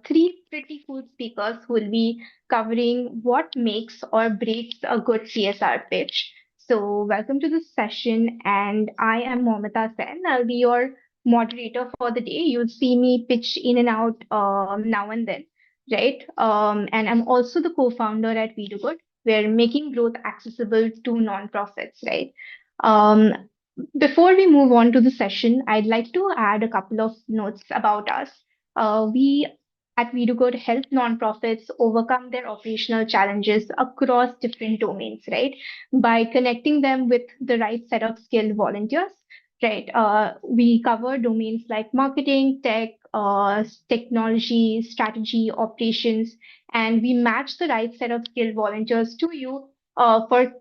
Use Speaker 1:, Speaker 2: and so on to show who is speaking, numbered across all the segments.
Speaker 1: three pretty cool speakers who will be covering what makes or breaks a good CSR pitch. So, welcome to this session, and I am Momita Sen. I'll be your moderator for the day. You'll see me pitch in and out now and then, right? And I'm also the co-founder at We Do Good. We're making growth accessible to nonprofits, right? Um, Before we move on to the session, I'd like to add a couple of notes about us. We at We Do Good help nonprofits overcome their operational challenges across different domains, right? By connecting them with the right set of skilled volunteers, right? We cover domains like marketing, tech, technology, strategy, operations, and we match the right set of skilled volunteers to you for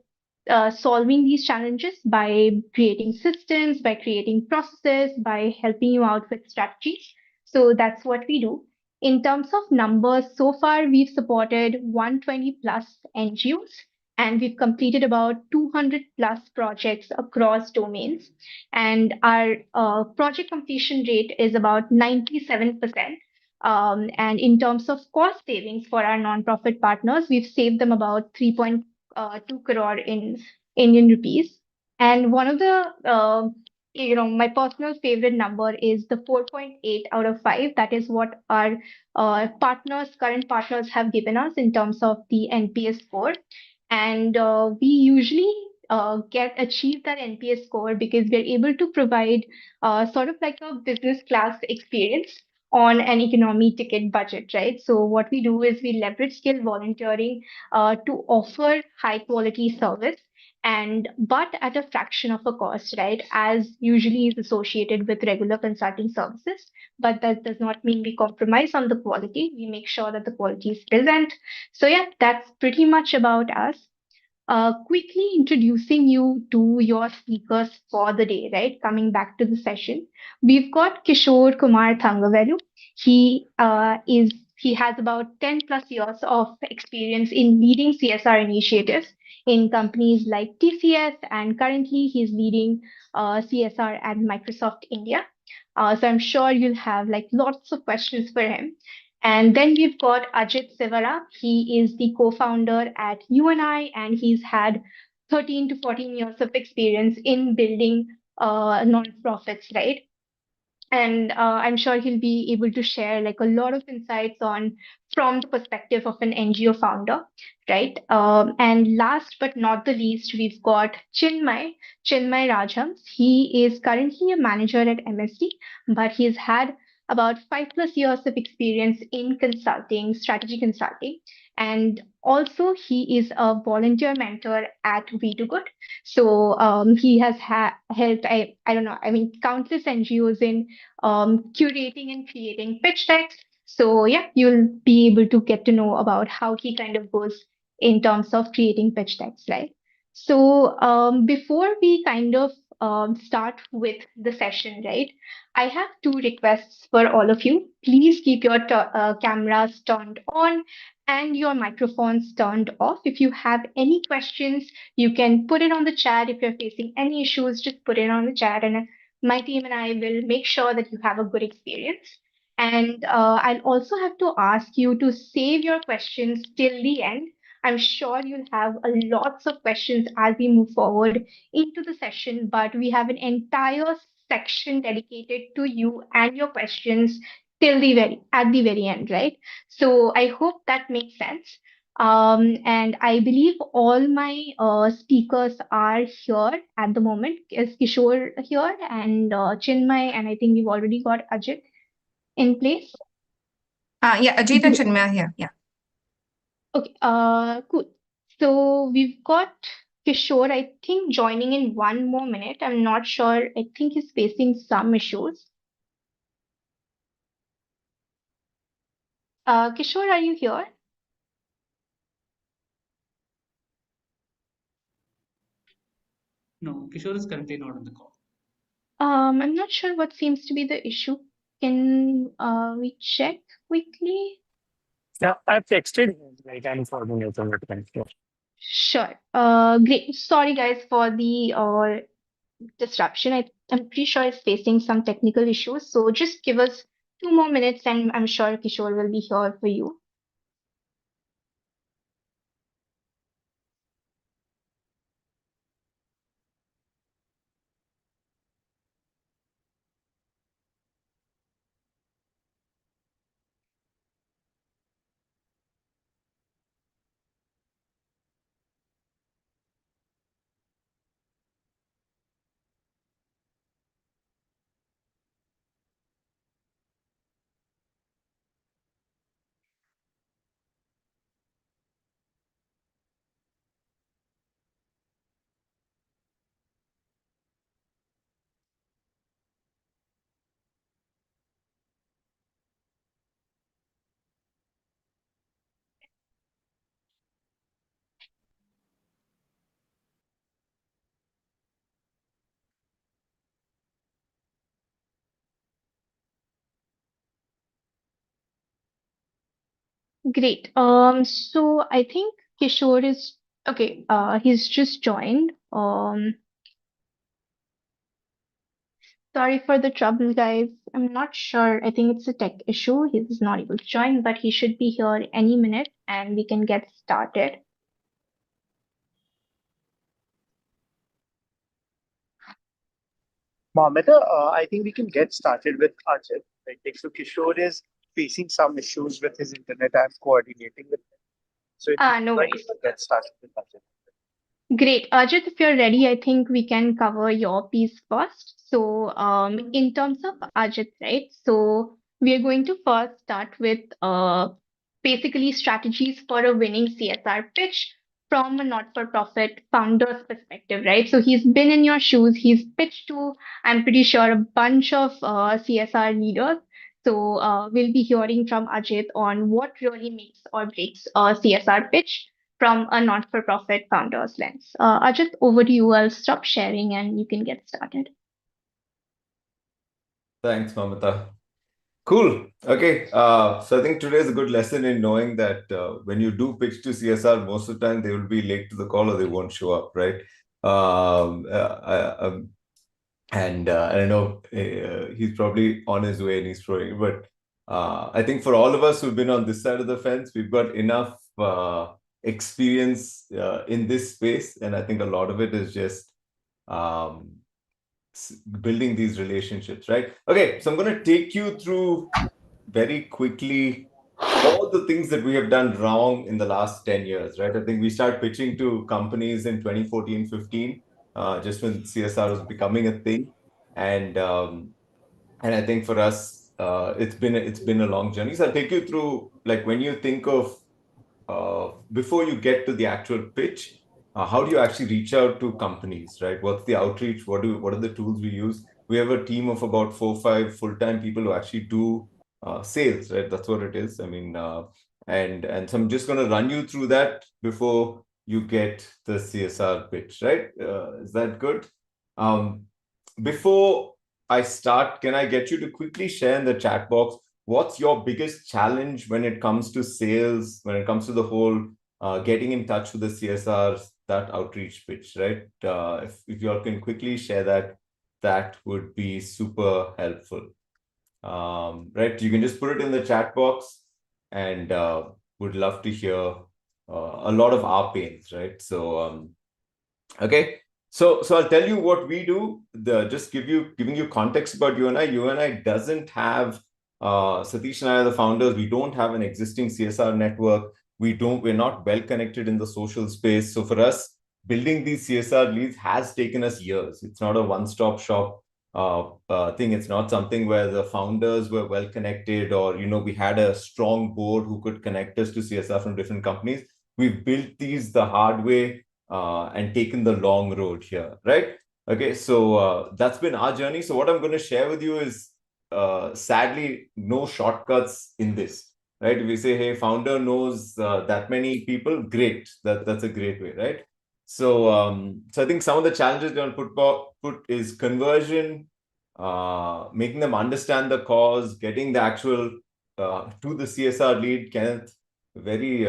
Speaker 1: solving these challenges by creating systems, by creating processes, by helping you out with strategies. So that's what we do. In terms of numbers, so far we've supported 120 plus NGOs and we've completed about 200 plus projects across domains. And our project completion rate is about 97%. And in terms of cost savings for our nonprofit partners, we've saved them about 3.2 crore in Indian rupees. And one of the, my personal favorite number is the 4.8 out of 5. That is what our current partners have given us in terms of the NPS score. And we usually achieve that NPS score because we're able to provide sort of like a business class experience on an economy ticket budget, right? So what we do is we leverage skill volunteering to offer high quality service and but at a fraction of a cost, right? As usually is associated with regular consulting services. But that does not mean we compromise on the quality. We make sure that the quality is present. So yeah, that's pretty much about us. Quickly introducing you to your speakers for the day, right? Coming back to the session, we've got Kishore Kumar Thangavelu. He has about 10 plus years of experience in leading CSR initiatives in companies like TCS, and currently he's leading CSR at Microsoft India. So I'm sure you'll have like lots of questions for him. And then we've got Ajit Sivara. He is the co-founder at UNI, and he's had 13 to 14 years of experience in building nonprofits, right? And I'm sure he'll be able to share like a lot of insights on from the perspective of an NGO founder, right? And last but not the least, we've got Chinmay Rajhams. He is currently a manager at MSD, but he's had about 5 plus years of experience in consulting, strategy consulting. And also, he is a volunteer mentor at We Do Good. So he has helped, I don't know, I mean, countless NGOs in curating and creating pitch decks. So yeah, you'll be able to get to know about how he kind of goes in terms of creating pitch decks, right? So before we kind of start with the session, right? I have two requests for all of you. Please keep your cameras turned on and your microphones turned off. If you have any questions, you can put it on the chat. If you're facing any issues, just put it on the chat, and my team and I will make sure that you have a good experience. And I'll also have to ask you to save your questions till the end. I'm sure you'll have a lots of questions as we move forward into the session, but we have an entire section dedicated to you and your questions till the very at the very end, right? So I hope that makes sense. And I believe all my speakers are here at the moment. Is Kishore here and Chinmay, and I think we've already got Ajit in place.
Speaker 2: Yeah, Ajit and
Speaker 1: Great.
Speaker 2: Chinmay are here. Yeah.
Speaker 1: Okay, cool. So we've got Kishore, I think, joining in 1 more minute. I'm not sure. I think he's facing some issues. Kishore, are you here?
Speaker 3: No, Kishore is currently not on the call.
Speaker 1: I'm not sure what seems to be the issue. Can we check quickly?
Speaker 4: Yeah, I've texted him, like I'm informing you on it. So,
Speaker 1: Sure. Great. Sorry, guys, for the disruption. I'm pretty sure it's facing some technical issues. So just give us 2 more minutes, and I'm sure Kishore will be here for you. Great. So I think Kishore is okay. He's just joined. Sorry for the trouble, guys. I'm not sure. I think it's a tech issue. He's not able to join, but he should be here any minute, and we can get started.
Speaker 4: Mohammed, I think we can get started with Ajit. Like, so Kishore is facing some issues with his internet. I'm coordinating with him. So if you
Speaker 1: No
Speaker 4: like,
Speaker 1: worries.
Speaker 4: get started with Ajit.
Speaker 1: Great. Ajit, if you're ready, I think we can cover your piece first. So, in terms of Ajit, right? So, we are going to first start with basically strategies for a winning CSR pitch from a not-for-profit founder's perspective, right? So, he's been in your shoes. He's pitched to, I'm pretty sure, a bunch of CSR leaders. So, we'll be hearing from Ajit on what really makes or breaks a CSR pitch from a not-for-profit founder's lens. Ajit, over to you. I'll stop sharing and you can get started.
Speaker 5: Thanks, Mamata. Cool. Okay. So I think today is a good lesson in knowing that when you do pitch to CSR, most of the time they will be late to the call or they won't show up, right? And I know he's probably on his way and he's throwing, but I think for all of us who've been on this side of the fence, we've got enough experience in this space. And I think a lot of it is just um, building these relationships, right? Okay, so I'm going to take you through very quickly all the things that we have done wrong in the last 10 years, right? I think we started pitching to companies in 2014, 15, just when CSR was becoming a thing. And I think for us, it's been a long journey. So I'll take you through, like, when you think of before you get to the actual pitch, how do you actually reach out to companies, right? What's the outreach? What are the tools we use? We have a team of about 4 or 5 full-time people who actually do sales, right? That's what it is. I mean, and so I'm just going to run you through that before you get the CSR pitch, right? Is that good? Before I start, can I get you to quickly share in the chat box what's your biggest challenge when it comes to sales, when it comes to the whole getting in touch with the CSRs, that outreach pitch, right? If you all can quickly share that, that would be super helpful. Right, you can just put it in the chat box, and would love to hear a lot of our pains, right? So, okay. So I'll tell you what we do. Just giving you context about UNI. UNI doesn't have Satish and I are the founders. We don't have an existing CSR network. We're not well connected in the social space. So for us, building these CSR leads has taken us years. It's not a one-stop shop thing. It's not something where the founders were well connected, or we had a strong board who could connect us to CSR from different companies. We've built these the hard way and taken the long road here, right? Okay, so that's been our journey. So what I'm going to share with you is, sadly, no shortcuts in this, right? If we say, hey, founder knows that many people, great. That's a great way, right? So I think some of the challenges you want to put is conversion, making them understand the cause, getting the actual to the CSR lead. Kenneth, very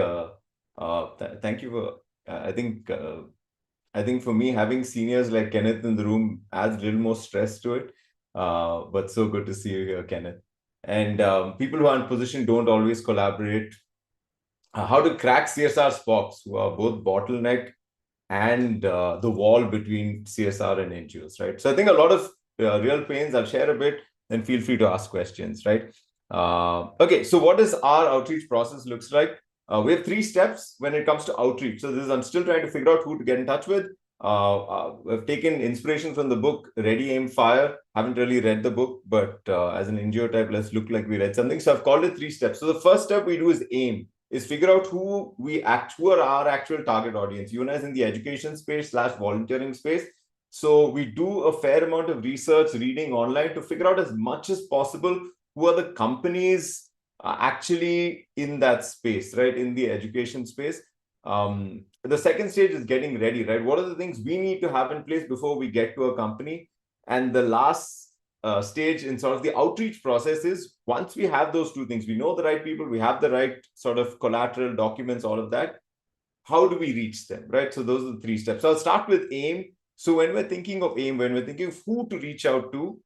Speaker 5: thank you for. I think for me, having seniors like Kenneth in the room adds a little more stress to it. But so good to see you here, Kenneth. and people who are in position don't always collaborate. How to crack CSR's box, who are both bottleneck and the wall between CSR and NGOs, right? So I think a lot of real pains. I'll share a bit, then feel free to ask questions, right? Okay, so what does our outreach process looks like? We have 3 steps when it comes to outreach. So I'm still trying to figure out who to get in touch with. I've taken inspiration from the book Ready, Aim, Fire. Haven't really read the book, but as an NGO type, let's look like we read something. So I've called it 3 steps. So the first step we do is aim, is figure out who are our actual target audience. You and I is in the education space / volunteering space. So we do a fair amount of research, reading online to figure out as much as possible who are the companies actually in that space, right? In the education space. The second stage is getting ready, right? What are the things we need to have in place before we get to a company? And the last stage in sort of the outreach process is, once we have those 2 things, we know the right people, we have the right sort of collateral documents, all of that, how do we reach them, right? So those are the 3 steps. So I'll start with aim. So when we're thinking of aim, when we're thinking of who to reach out to,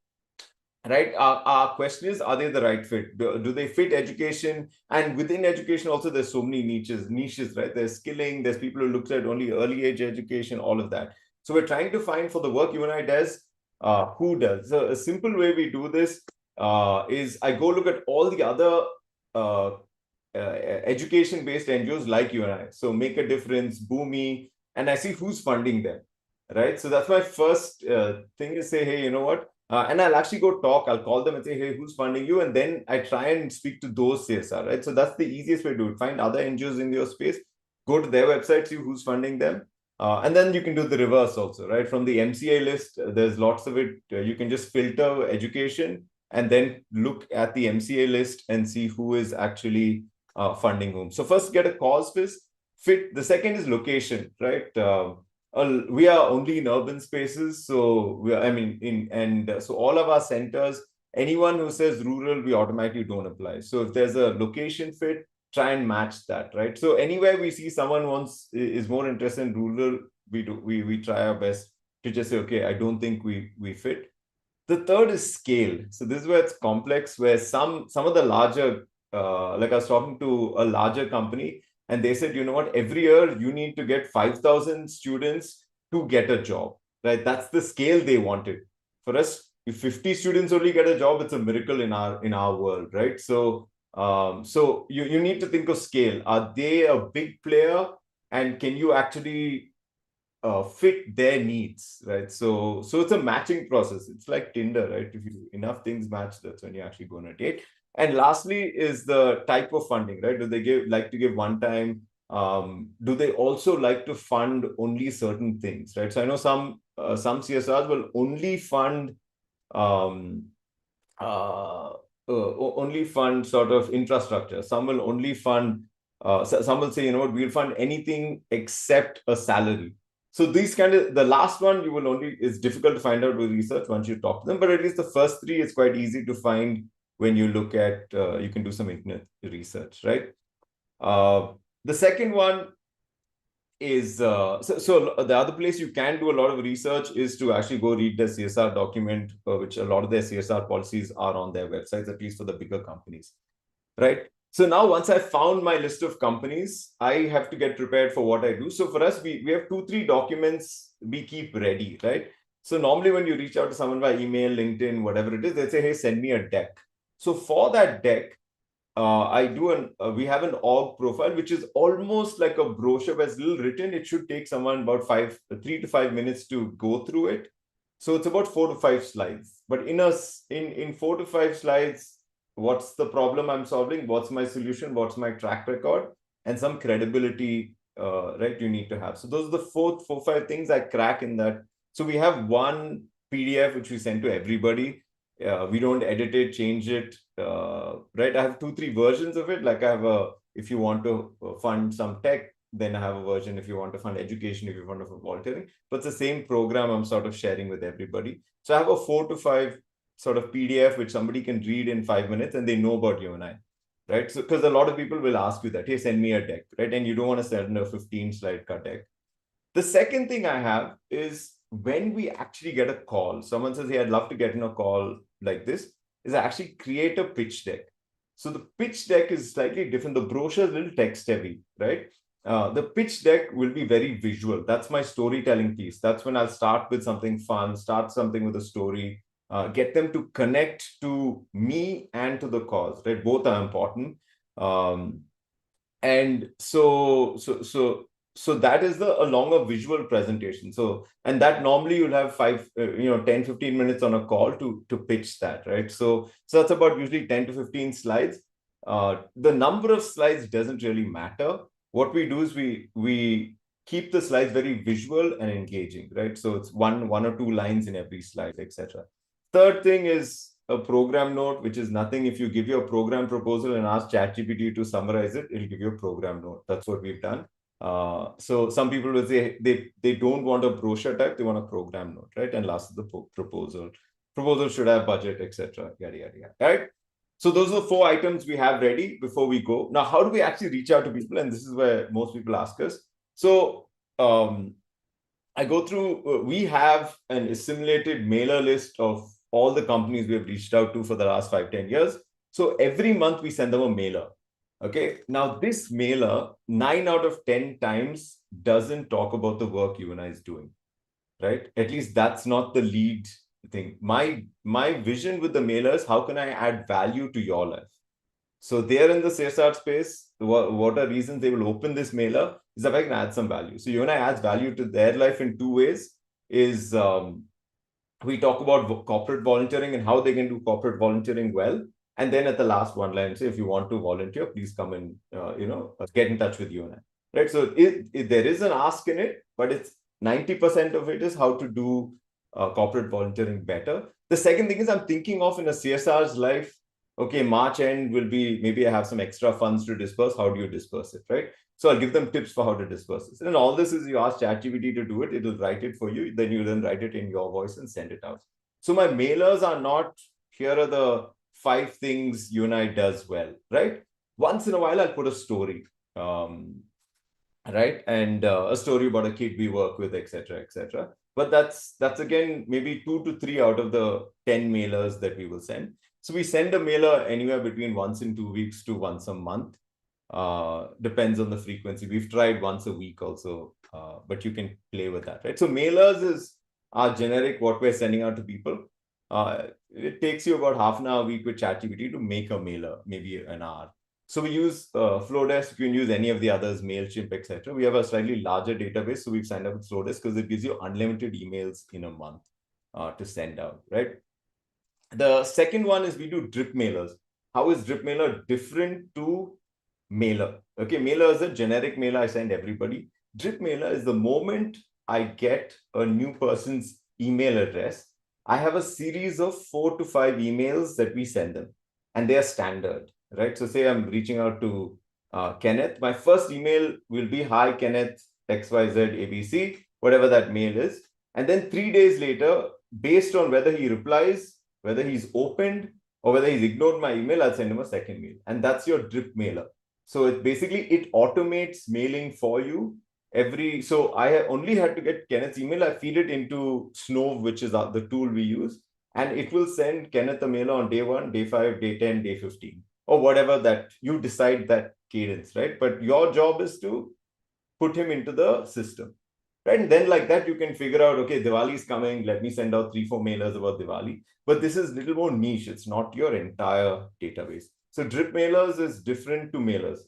Speaker 5: right, our question is, are they the right fit? Do they fit education? And within education also, there's so many niches, right? There's skilling, there's people who look at only early age education, all of that. So we're trying to find, for the work you and I does, who does. So a simple way we do this is I go look at all the other education-based NGOs like you and I. So Make a Difference, Boomi, and I see who's funding them, right? So that's my first thing, is say, hey, you know what? And I'll actually go talk. I'll call them and say, hey, who's funding you? And then I try and speak to those CSR, right? So that's the easiest way to do it. Find other NGOs in your space, go to their website, see who's funding them. And then you can do the reverse also, right? From the MCA list, there's lots of it. You can just filter education and then look at the MCA list and see who is actually funding whom. So first, get a cause fit. The second is location, right? We are only in urban spaces, so so all of our centers, anyone who says rural, we automatically don't apply. So if there's a location fit, try and match that, right? So anywhere we see someone is more interested in rural, we try our best to just say, okay, I don't think we fit. The third is scale. So this is where it's complex, where some of the larger, like I was talking to a larger company, and they said, you know what, every year you need to get 5,000 students to get a job, right? That's the scale they wanted. For us, if 50 students only get a job, it's a miracle in our world, right? So you need to think of scale. Are they a big player, and can you actually fit their needs, right? So it's a matching process. It's like Tinder, right? If you enough things match, that's when you actually go on a date. And lastly is the type of funding, right? Do they like to give one time? Do they also like to fund only certain things, right? So I know some CSRs will only fund only fund sort of infrastructure. Some will only fund. Some will say, you know what, we'll fund anything except a salary. So these the last one is difficult to find out with research once you talk to them, but at least the first 3 is quite easy to find when you look at, you can do some internet research, right? The second one is, so the other place you can do a lot of research is to actually go read the CSR document, which a lot of their CSR policies are on their websites, at least for the bigger companies, right? So now once I found my list of companies, I have to get prepared for what I do. So for us, we have 2-3 documents we keep ready, right? So normally when you reach out to someone by email, LinkedIn, whatever it is, they say, hey, send me a deck. So for that deck, we have an org profile, which is almost like a brochure, but it's little written. It should take someone about 3 to 5 minutes to go through it. So it's about 4 to 5 slides. But in 4 to 5 slides, what's the problem I'm solving? What's my solution? What's my track record? And some credibility, right? You need to have. So those are the 4 or 5 things I crack in that. So we have one PDF which we send to everybody. We don't edit it, change it, right? I have 2-3 versions of it. Like I have if you want to fund some tech, then I have a version if you want to fund education, if you want to fund volunteering. But it's the same program I'm sort of sharing with everybody. So I have a 4 to 5 sort of PDF which somebody can read in 5 minutes and they know about you and I, right? So because a lot of people will ask you that, hey, send me a deck, right? And you don't want to send a 15-slide cut deck. The second thing I have is when we actually get a call, someone says, hey, I'd love to get in a call like this. is actually create a pitch deck. So the pitch deck is slightly different. The brochure is a little text heavy, right? The pitch deck will be very visual. That's my storytelling piece. That's when I'll start with something fun, start something with a story, get them to connect to me and to the cause, right? Both are important. And so that is a longer visual presentation. So, and that normally you'll have 10, 15 minutes on a call to pitch that, right? So that's about usually 10 to 15 slides. The number of slides doesn't really matter. What we do is we keep the slides very visual and engaging, right? So it's one or two lines in every slide, etc. Third thing is a program note, which is nothing. If you give your program proposal and ask ChatGPT to summarize it, it'll give you a program note. That's what we've done. So some people will say they don't want a brochure type, they want a program note, right? And last is the proposal. Proposal should have budget, etc. Yada, yada, yada, right? So those are the 4 items we have ready before we go. Now, how do we actually reach out to people? And this is where most people ask us. So I go through, we have an assimilated mailer list of all the companies we have reached out to for the last 5-10 years. So every month we send them a mailer. Okay. Now this mailer, 9 out of 10 times doesn't talk about the work you and I is doing, right? At least that's not the lead thing. My vision with the mailer is how can I add value to your life? So they're in the CSR space. What are reasons they will open this mailer is that I can add some value. So you and I adds value to their life in 2 ways. Is we talk about corporate volunteering and how they can do corporate volunteering well. And then at the last one line, say, if you want to volunteer, please come and, get in touch with you and I, right? So there is an ask in it, but it's 90% of it is how to do corporate volunteering better. The second thing is I'm thinking of in a CSR's life, okay, March end will be, maybe I have some extra funds to disperse. How do you disperse it, right? So I'll give them tips for how to disperse this. And all this is you ask ChatGPT to do it. It'll write it for you. Then you write it in your voice and send it out. So my mailers are not, here are the 5 things you and I does well, right? Once in a while, I'll put a story, right? And a story about a kid we work with, etc., etc. But that's again, maybe 2 to 3 out of the 10 mailers that we will send. So we send a mailer anywhere between once in 2 weeks to once a month. Depends on the frequency. We've tried once a week also, but you can play with that, right? So mailers is our generic, what we're sending out to people. It takes you about half an hour a week with ChatGPT to make a mailer, maybe an hour. So we use Flowdesk. You can use any of the others, MailChimp, etc. We have a slightly larger database, so we've signed up with Flowdesk because it gives you unlimited emails in a month to send out, right? The second one is we do drip mailers. How is drip mailer different to mailer? Okay, mailer is a generic mailer I send everybody. Drip mailer is the moment I get a new person's email address, I have a series of 4 to 5 emails that we send them, and they are standard, right? So say I'm reaching out to Kenneth. My first email will be, hi, Kenneth, XYZ ABC, whatever that mail is. And then 3 days later, based on whether he replies, whether he's opened, or whether he's ignored my email, I'll send him a second mail. And that's your drip mailer. So it automates mailing for you. So I only had to get Kenneth's email. I feed it into Snove, which is the tool we use. And it will send Kenneth a mailer on day 1, day 5, day 10, day 15, or whatever that you decide that cadence, right? But your job is to put him into the system. Right? And then like that, you can figure out, okay, Diwali is coming. Let me send out 3-4 mailers about Diwali. But this is a little more niche. It's not your entire database. So drip mailers is different to mailers.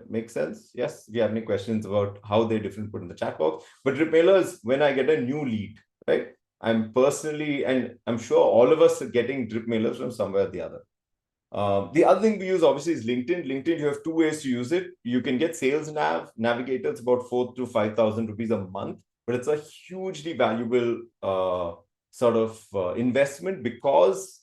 Speaker 5: Makes sense? Yes. If you have any questions about how they're different, put in the chat box. But drip mailers, when I get a new lead, right? I'm personally, and I'm sure all of us are getting drip mailers from somewhere or the other. The other thing we use obviously is LinkedIn. LinkedIn, you have 2 ways to use it. You can get Sales Navigator. It's about 4,000 to 5,000 rupees a month, but it's a hugely valuable investment because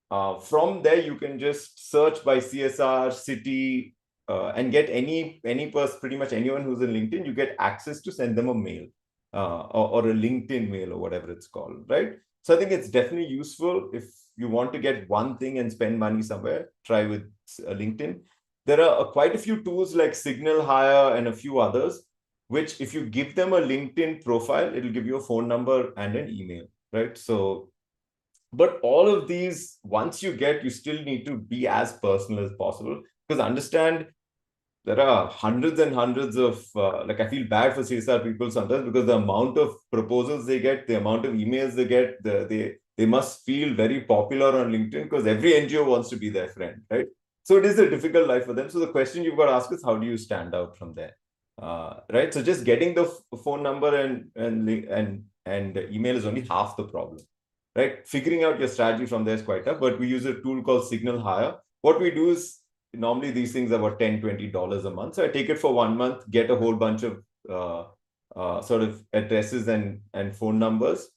Speaker 5: from there you can just search by CSR, city, and get any person, pretty much anyone who's in LinkedIn. You get access to send them a mail or a LinkedIn mail or whatever it's called, right? So I think it's definitely useful. If you want to get one thing and spend money somewhere, try with LinkedIn. There are quite a few tools like Signal Hire and a few others, which if you give them a LinkedIn profile, it'll give you a phone number and an email, right? So But all of these, once you still need to be as personal as possible, because understand there are hundreds and hundreds of, I feel bad for CSR people sometimes because the amount of proposals they get, the amount of emails they get, they must feel very popular on LinkedIn because every NGO wants to be their friend, right? So it is a difficult life for them. So the question you've got to ask is, how do you stand out from there? Right? So just getting the phone number and email is only half the problem, right? Figuring out your strategy from there is quite tough, but we use a tool called Signal Hire. What we do is, normally these things are about $10-20 a month. So I take it for 1 month, get a whole bunch of sort of addresses and phone numbers,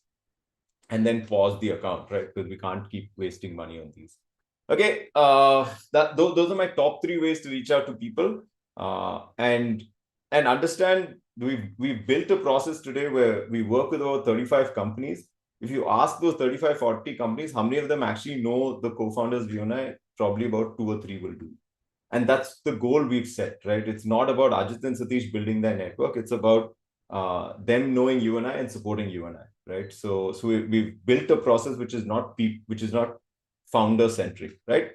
Speaker 5: and then pause the account, right? Because we can't keep wasting money on these. Okay, those are my top 3 ways to reach out to people, and understand we've built a process today where we work with over 35 companies. If you ask those 35-40 companies, how many of them actually know the co-founders of UNI? Probably about 2 or 3 will do. And that's the goal we've set, right? It's not about Ajit and Satish building their network. It's about them knowing UNI and supporting UNI, right? So we've built a process which is not founder centric, right?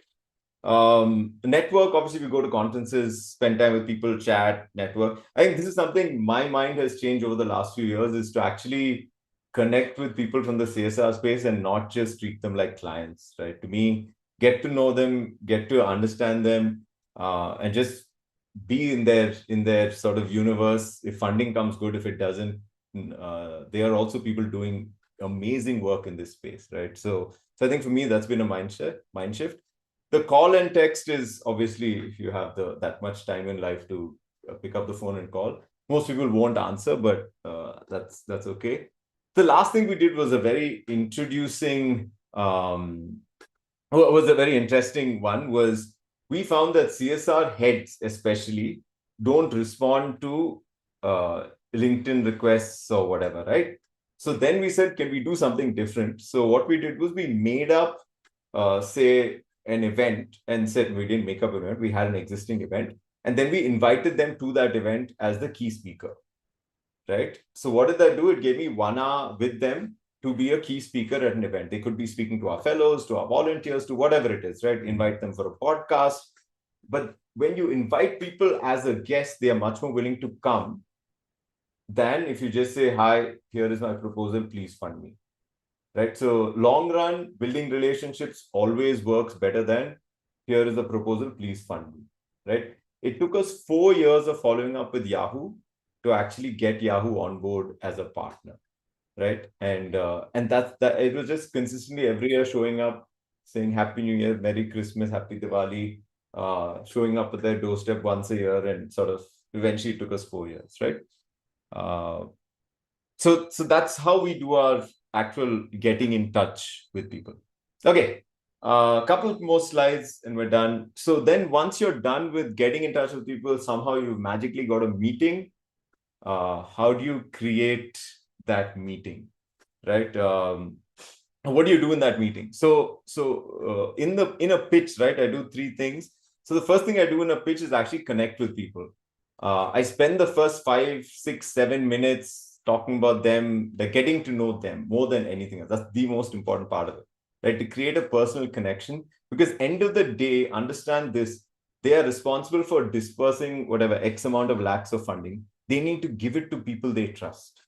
Speaker 5: Network, obviously, we go to conferences, spend time with people, chat, network. I think this is something my mind has changed over the last few years, is to actually connect with people from the CSR space and not just treat them like clients, right? To me, get to know them, get to understand them, and just be in their sort of universe. If funding comes, good. If it doesn't, they are also people doing amazing work in this space, right? So I think for me, that's been a mind shift. The call and text is obviously, if you have that much time in life to pick up the phone and call, most people won't answer, but that's okay. The last thing we did was a very interesting one. Was we found that CSR heads especially don't respond to LinkedIn requests or whatever, right? So then we said, can we do something different? So what we did was we made up, say, an event, and said, we didn't make up an event, we had an existing event, and then we invited them to that event as the key speaker, right? So what did that do? It gave me 1 hour with them to be a key speaker at an event. They could be speaking to our fellows, to our volunteers, to whatever it is, right? Invite them for a podcast. But when you invite people as a guest, they are much more willing to come than if you just say, hi, here is my proposal, please fund me, right? So long run, building relationships always works better than, here is a proposal, please fund me, right? It took us 4 years of following up with Yahoo to actually get Yahoo on board as a partner, right? And that it was just consistently every year showing up, saying Happy New Year, Merry Christmas, Happy Diwali, showing up at their doorstep once a year, and sort of eventually it took us 4 years, right? So that's how we do our actual getting in touch with people. Okay, a couple more slides and we're done. So then once you're done with getting in touch with people, somehow you've magically got a meeting. How do you create that meeting, right? What do you do in that meeting? So in a pitch, right, I do 3 things. So the first thing I do in a pitch is actually connect with people. I spend the first 5, 6, 7 minutes talking about them, getting to know them more than anything else. That's the most important part of it, right? To create a personal connection, because end of the day, understand this, they are responsible for dispersing whatever X amount of lakhs of funding. They need to give it to people they trust,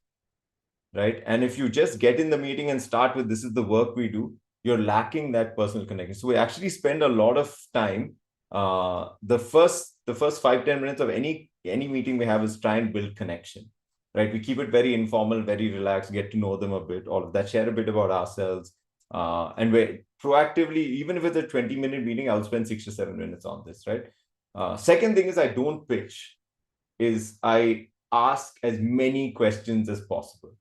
Speaker 5: right? And if you just get in the meeting and start with, this is the work we do, you're lacking that personal connection. So we actually spend a lot of time. The first 5-10 minutes of any meeting we have is try and build connection, right? We keep it very informal, very relaxed, get to know them a bit, all of that, share a bit about ourselves. And we proactively, even if it's a 20-minute meeting, I'll spend 6 to 7 minutes on this, right? Second thing is I don't pitch, is I ask as many questions as possible,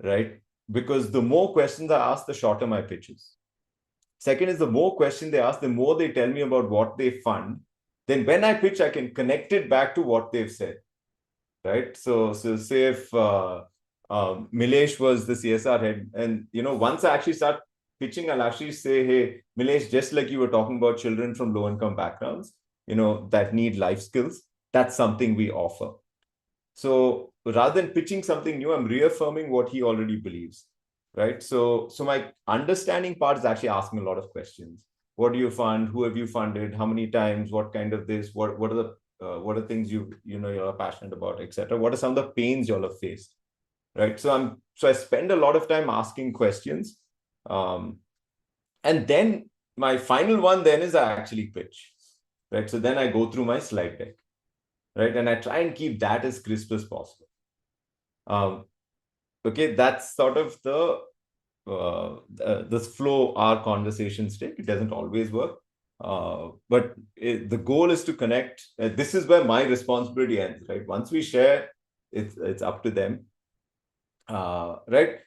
Speaker 5: right? Because the more questions I ask, the shorter my pitch is. Second is, the more questions they ask, the more they tell me about what they fund. Then when I pitch, I can connect it back to what they've said, right? So say if Milesh was the CSR head, and once I actually start pitching, I'll actually say, hey, Milesh, just like you were talking about children from low-income backgrounds, that need life skills, that's something we offer. So rather than pitching something new, I'm reaffirming what he already believes. right? So my understanding part is actually asking a lot of questions. What do you fund? Who have you funded? How many times? What kind of this? What are the what are things you're passionate about, etc. What are some of the pains y'all have faced, right? So I spend a lot of time asking questions, and then my final one then is I actually pitch, right? So then I go through my slide deck, right, and I try and keep that as crisp as possible. Okay, that's sort of the flow our conversations take. It doesn't always work, but the goal is to connect. This is where my responsibility ends, right? Once we share, it's up to them, right?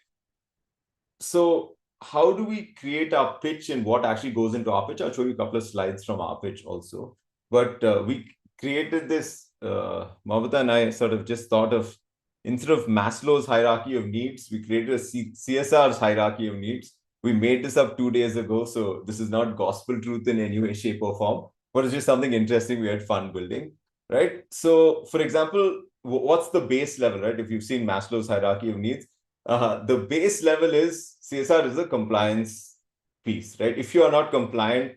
Speaker 5: So how do we create our pitch and what actually goes into our pitch? I'll show you a couple of slides from our pitch also. But we created this, Mamata and I sort of just thought of, instead of Maslow's hierarchy of needs, we created a CSR's hierarchy of needs. We made this up 2 days ago, so this is not gospel truth in any way, shape, or form, but it's just something interesting we had fun building, right? So, for example, what's the base level, right? If you've seen Maslow's hierarchy of needs, the base level is CSR is a compliance piece, right? If you are not compliant,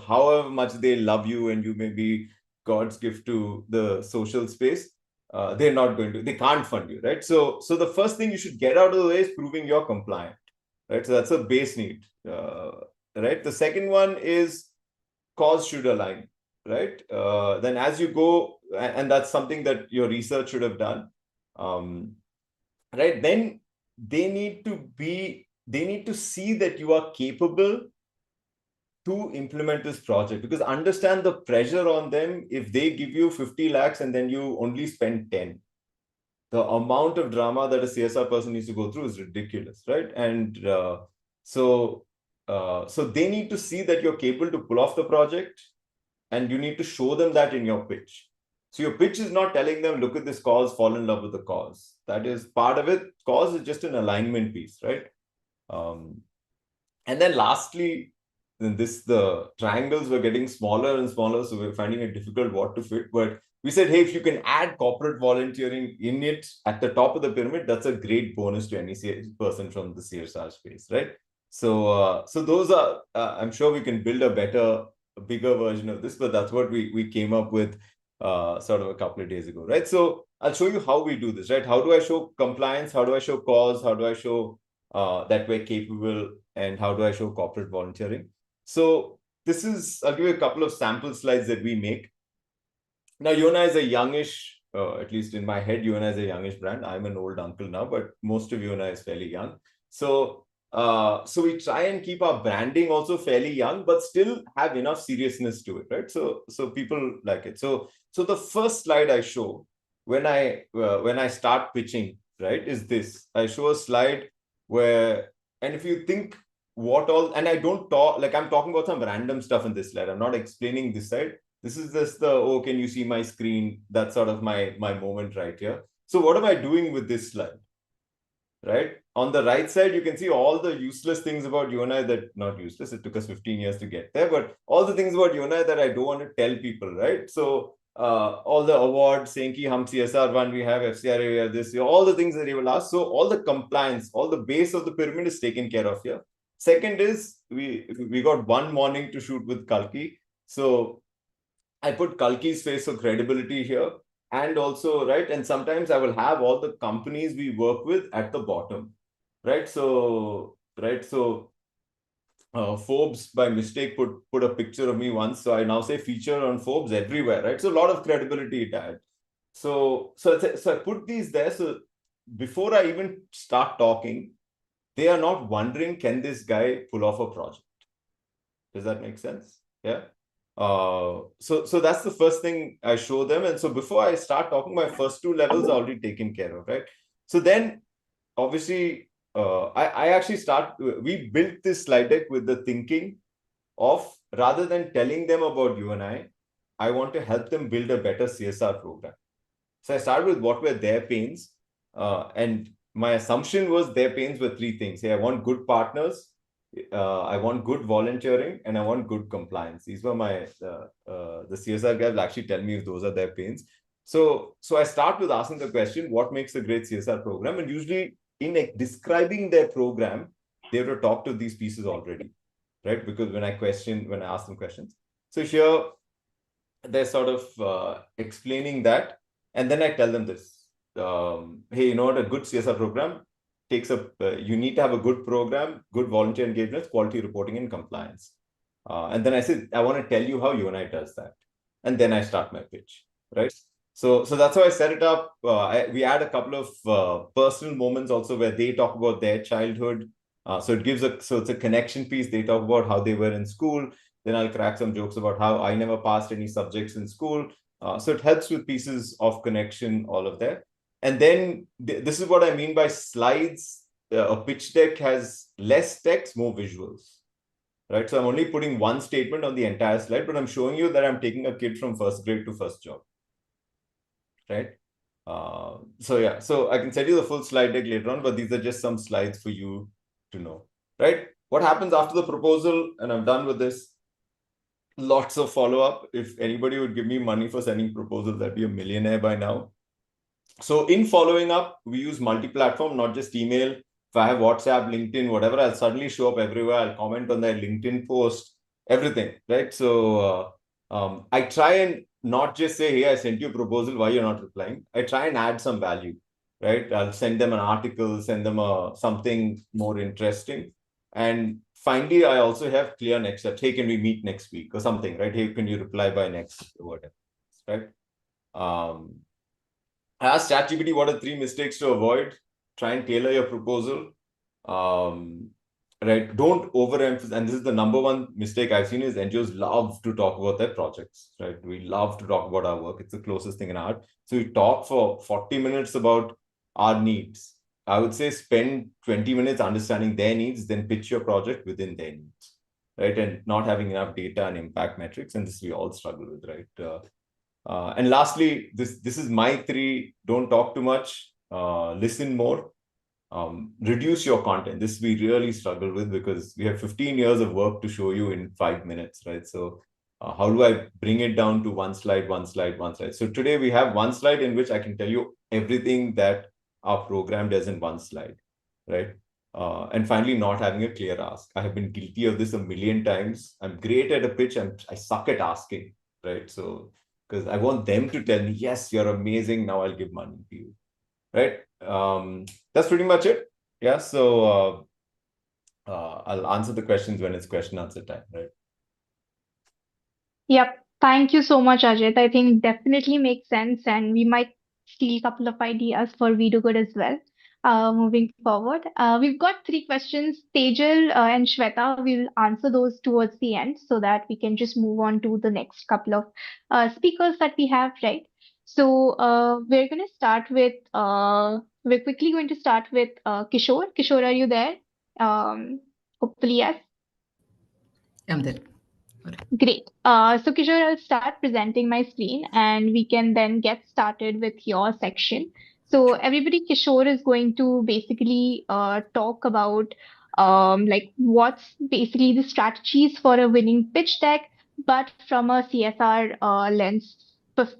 Speaker 5: however much they love you and you may be God's gift to the social space, they're not going to, they can't fund you, right? So the first thing you should get out of the way is proving you're compliant, right? So that's a base need, right? The second one is cause should align, right? Then as you go, and that's something that your research should have done, right? Then they need to see that you are capable to implement this project, because understand the pressure on them. If they give you 50 lakhs and then you only spend 10, the amount of drama that a CSR person needs to go through is ridiculous, right? And so they need to see that you're capable to pull off the project, and you need to show them that in your pitch. So your pitch is not telling them, look at this cause, fall in love with the cause. That is part of it. Cause is just an alignment piece, right? And then lastly, the triangles were getting smaller and smaller, so we're finding it difficult what to fit. But we said, hey, if you can add corporate volunteering in it at the top of the pyramid, that's a great bonus to any person from the CSR space, right? So those are, I'm sure we can build a bigger version of this, but that's what we came up with sort of a couple of days ago, right? So I'll show you how we do this, right? How do I show compliance? How do I show cause? How do I show that we're capable? And how do I show corporate volunteering? So I'll give you a couple of sample slides that we make. Now, Yona is a youngish, at least in my head, Yona is a youngish brand. I'm an old uncle now, but most of Yona is fairly young. So we try and keep our branding also fairly young, but still have enough seriousness to it, right? So people like it. So the first slide I show when I start pitching, right, is this. I show a slide where, and if you think what all, and I don't talk, like I'm talking about some random stuff in this slide. I'm not explaining this side. This is just oh, can you see my screen? That's sort of my moment right here. So what am I doing with this slide? Right? On the right side, you can see all the useless things about UNI that, not useless, it took us 15 years to get there, but all the things about UNI that I don't want to tell people, right? So all the awards saying ki hum CSR one, we have FCRA, we have this, all the things that they will ask. So all the compliance, all the base of the pyramid is taken care of here. Second is we got one morning to shoot with Kalki. So I put Kalki's face of credibility here. And also, right, and sometimes I will have all the companies we work with at the bottom, right? So Forbes by mistake put a picture of me once, so I now say feature on Forbes everywhere, right? So a lot of credibility it had. So I put these there, so before I even start talking, they are not wondering, can this guy pull off a project? Does that make sense? Yeah. So that's the first thing I show them. And so before I start talking, my first two levels are already taken care of, right? So then obviously I actually we built this slide deck with the thinking of, rather than telling them about UNI, I want to help them build a better CSR program. So I started with what were their pains. And my assumption was their pains were three things. Hey, I want good partners, I want good volunteering, and I want good compliance. These were my, the CSR guys will actually tell me if those are their pains. So I start with asking the question, what makes a great CSR program? And usually in describing their program, they have to talk to these pieces already, right? Because when I ask them questions, so here they're sort of explaining that, and then I tell them this: hey, you know what? A good CSR program takes up. You need to have a good program, good volunteer engagement, quality reporting, and compliance. And then I said, I want to tell you how UNI does that, and then I start my pitch, right? So that's how I set it up. We add a couple of personal moments also where they talk about their childhood. So it's a connection piece. They talk about how they were in school. Then I'll crack some jokes about how I never passed any subjects in school. So it helps with pieces of connection, all of that. And then this is what I mean by slides. A pitch deck has less text, more visuals, right? So I'm only putting one statement on the entire slide, but I'm showing you that I'm taking a kid from first grade to first job, right? So I can send you the full slide deck later on, but these are just some slides for you to know, right? What happens after the proposal, and I'm done with this, lots of follow-up. If anybody would give me money for sending proposals, I'd be a millionaire by now. So in following up, we use multi-platform, not just email. If I have WhatsApp, LinkedIn, whatever, I'll suddenly show up everywhere. I'll comment on their LinkedIn post, everything, right? So I try and not just say, hey, I sent you a proposal, why you're not replying? I try and add some value, right? I'll send them an article, send them something more interesting. And finally, I also have clear next steps. Hey, can we meet next week or something, right? Hey, can you reply by next, whatever, right? I asked ChatGPT what are 3 mistakes to avoid. Try and tailor your proposal. Right? Don't overemphasize. And this is the number one mistake I've seen is NGOs love to talk about their projects. Right? We love to talk about our work. It's the closest thing in our heart. So we talk for 40 minutes about our needs. I would say spend 20 minutes understanding their needs, then pitch your project within their needs. Right? And not having enough data and impact metrics. And this we all struggle with, right? And lastly, this is my 3: don't talk too much, listen more, reduce your content. This we really struggle with because we have 15 years of work to show you in 5 minutes, right? So how do I bring it down to one slide? So today we have one slide in which I can tell you everything that our program does in one slide, right? And finally, not having a clear ask. I have been guilty of this a million times. I'm great at a pitch and I suck at asking, right? So because I want them to tell me, yes, you're amazing. Now I'll give money to you, right? That's pretty much it. Yeah. So I'll answer the questions when it's question answer time, right?
Speaker 1: Yep. Thank you so much, Ajit. I think definitely makes sense, and we might steal a couple of ideas for We Do Good as well. Moving forward, we've got 3 questions. Tejal and Shweta will answer those towards the end so that we can just move on to the next couple of speakers that we have, right? So we're quickly going to start with Kishore. Kishore, are you there? Hopefully, yes.
Speaker 2: I'm there.
Speaker 1: Great. So Kishore, I'll start presenting my screen and we can then get started with your section. So everybody, Kishore is going to basically talk about like what's basically the strategies for a winning pitch deck, but from a CSR lens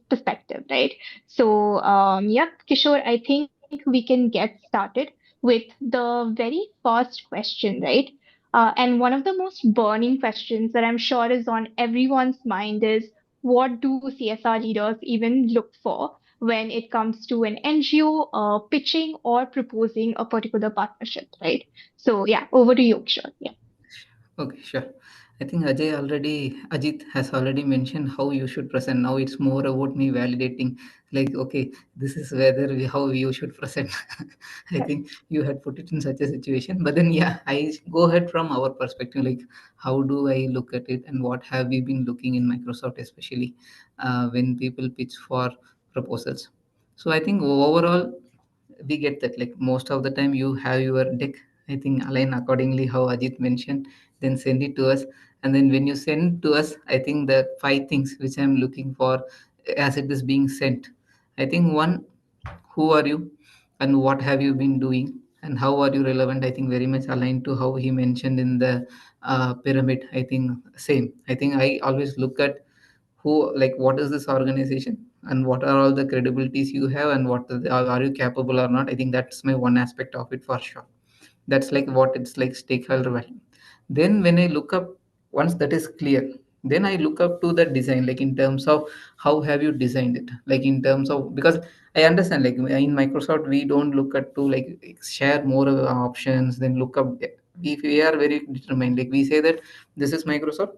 Speaker 1: perspective, right? So yeah, Kishore, I think we can get started with the very first question, right? And one of the most burning questions that I'm sure is on everyone's mind is what do CSR leaders even look for when it comes to an NGO pitching or proposing a particular partnership, right? So yeah, over to you, Kishore. Yeah.
Speaker 2: Okay, sure. I think Ajit has already mentioned how you should present. Now it's more about me validating, like, okay, this is how you should present. I think you had put it in such a situation. But then, yeah, I go ahead from our perspective, like, how do I look at it and what have we been looking in Microsoft, especially when people pitch for proposals. So I think overall, we get that like most of the time you have your deck, I think, align accordingly how Ajit mentioned, then send it to us. And then when you send to us, I think the 5 things which I'm looking for as it is being sent, I think one, who are you and what have you been doing and how are you relevant, I think very much aligned to how he mentioned in the pyramid. I think same, I think I always look at who, like, what is this organization, and what are all the credibilities you have, and are you capable or not. I think that's my one aspect of it for sure. That's like what it's like stakeholder value. Then when I look up, once that is clear, then I look up to the design, like in terms of how have you designed it, like in terms of, because I understand like in Microsoft we don't look at to like share more options, then look up. We are very determined, like we say that this is Microsoft,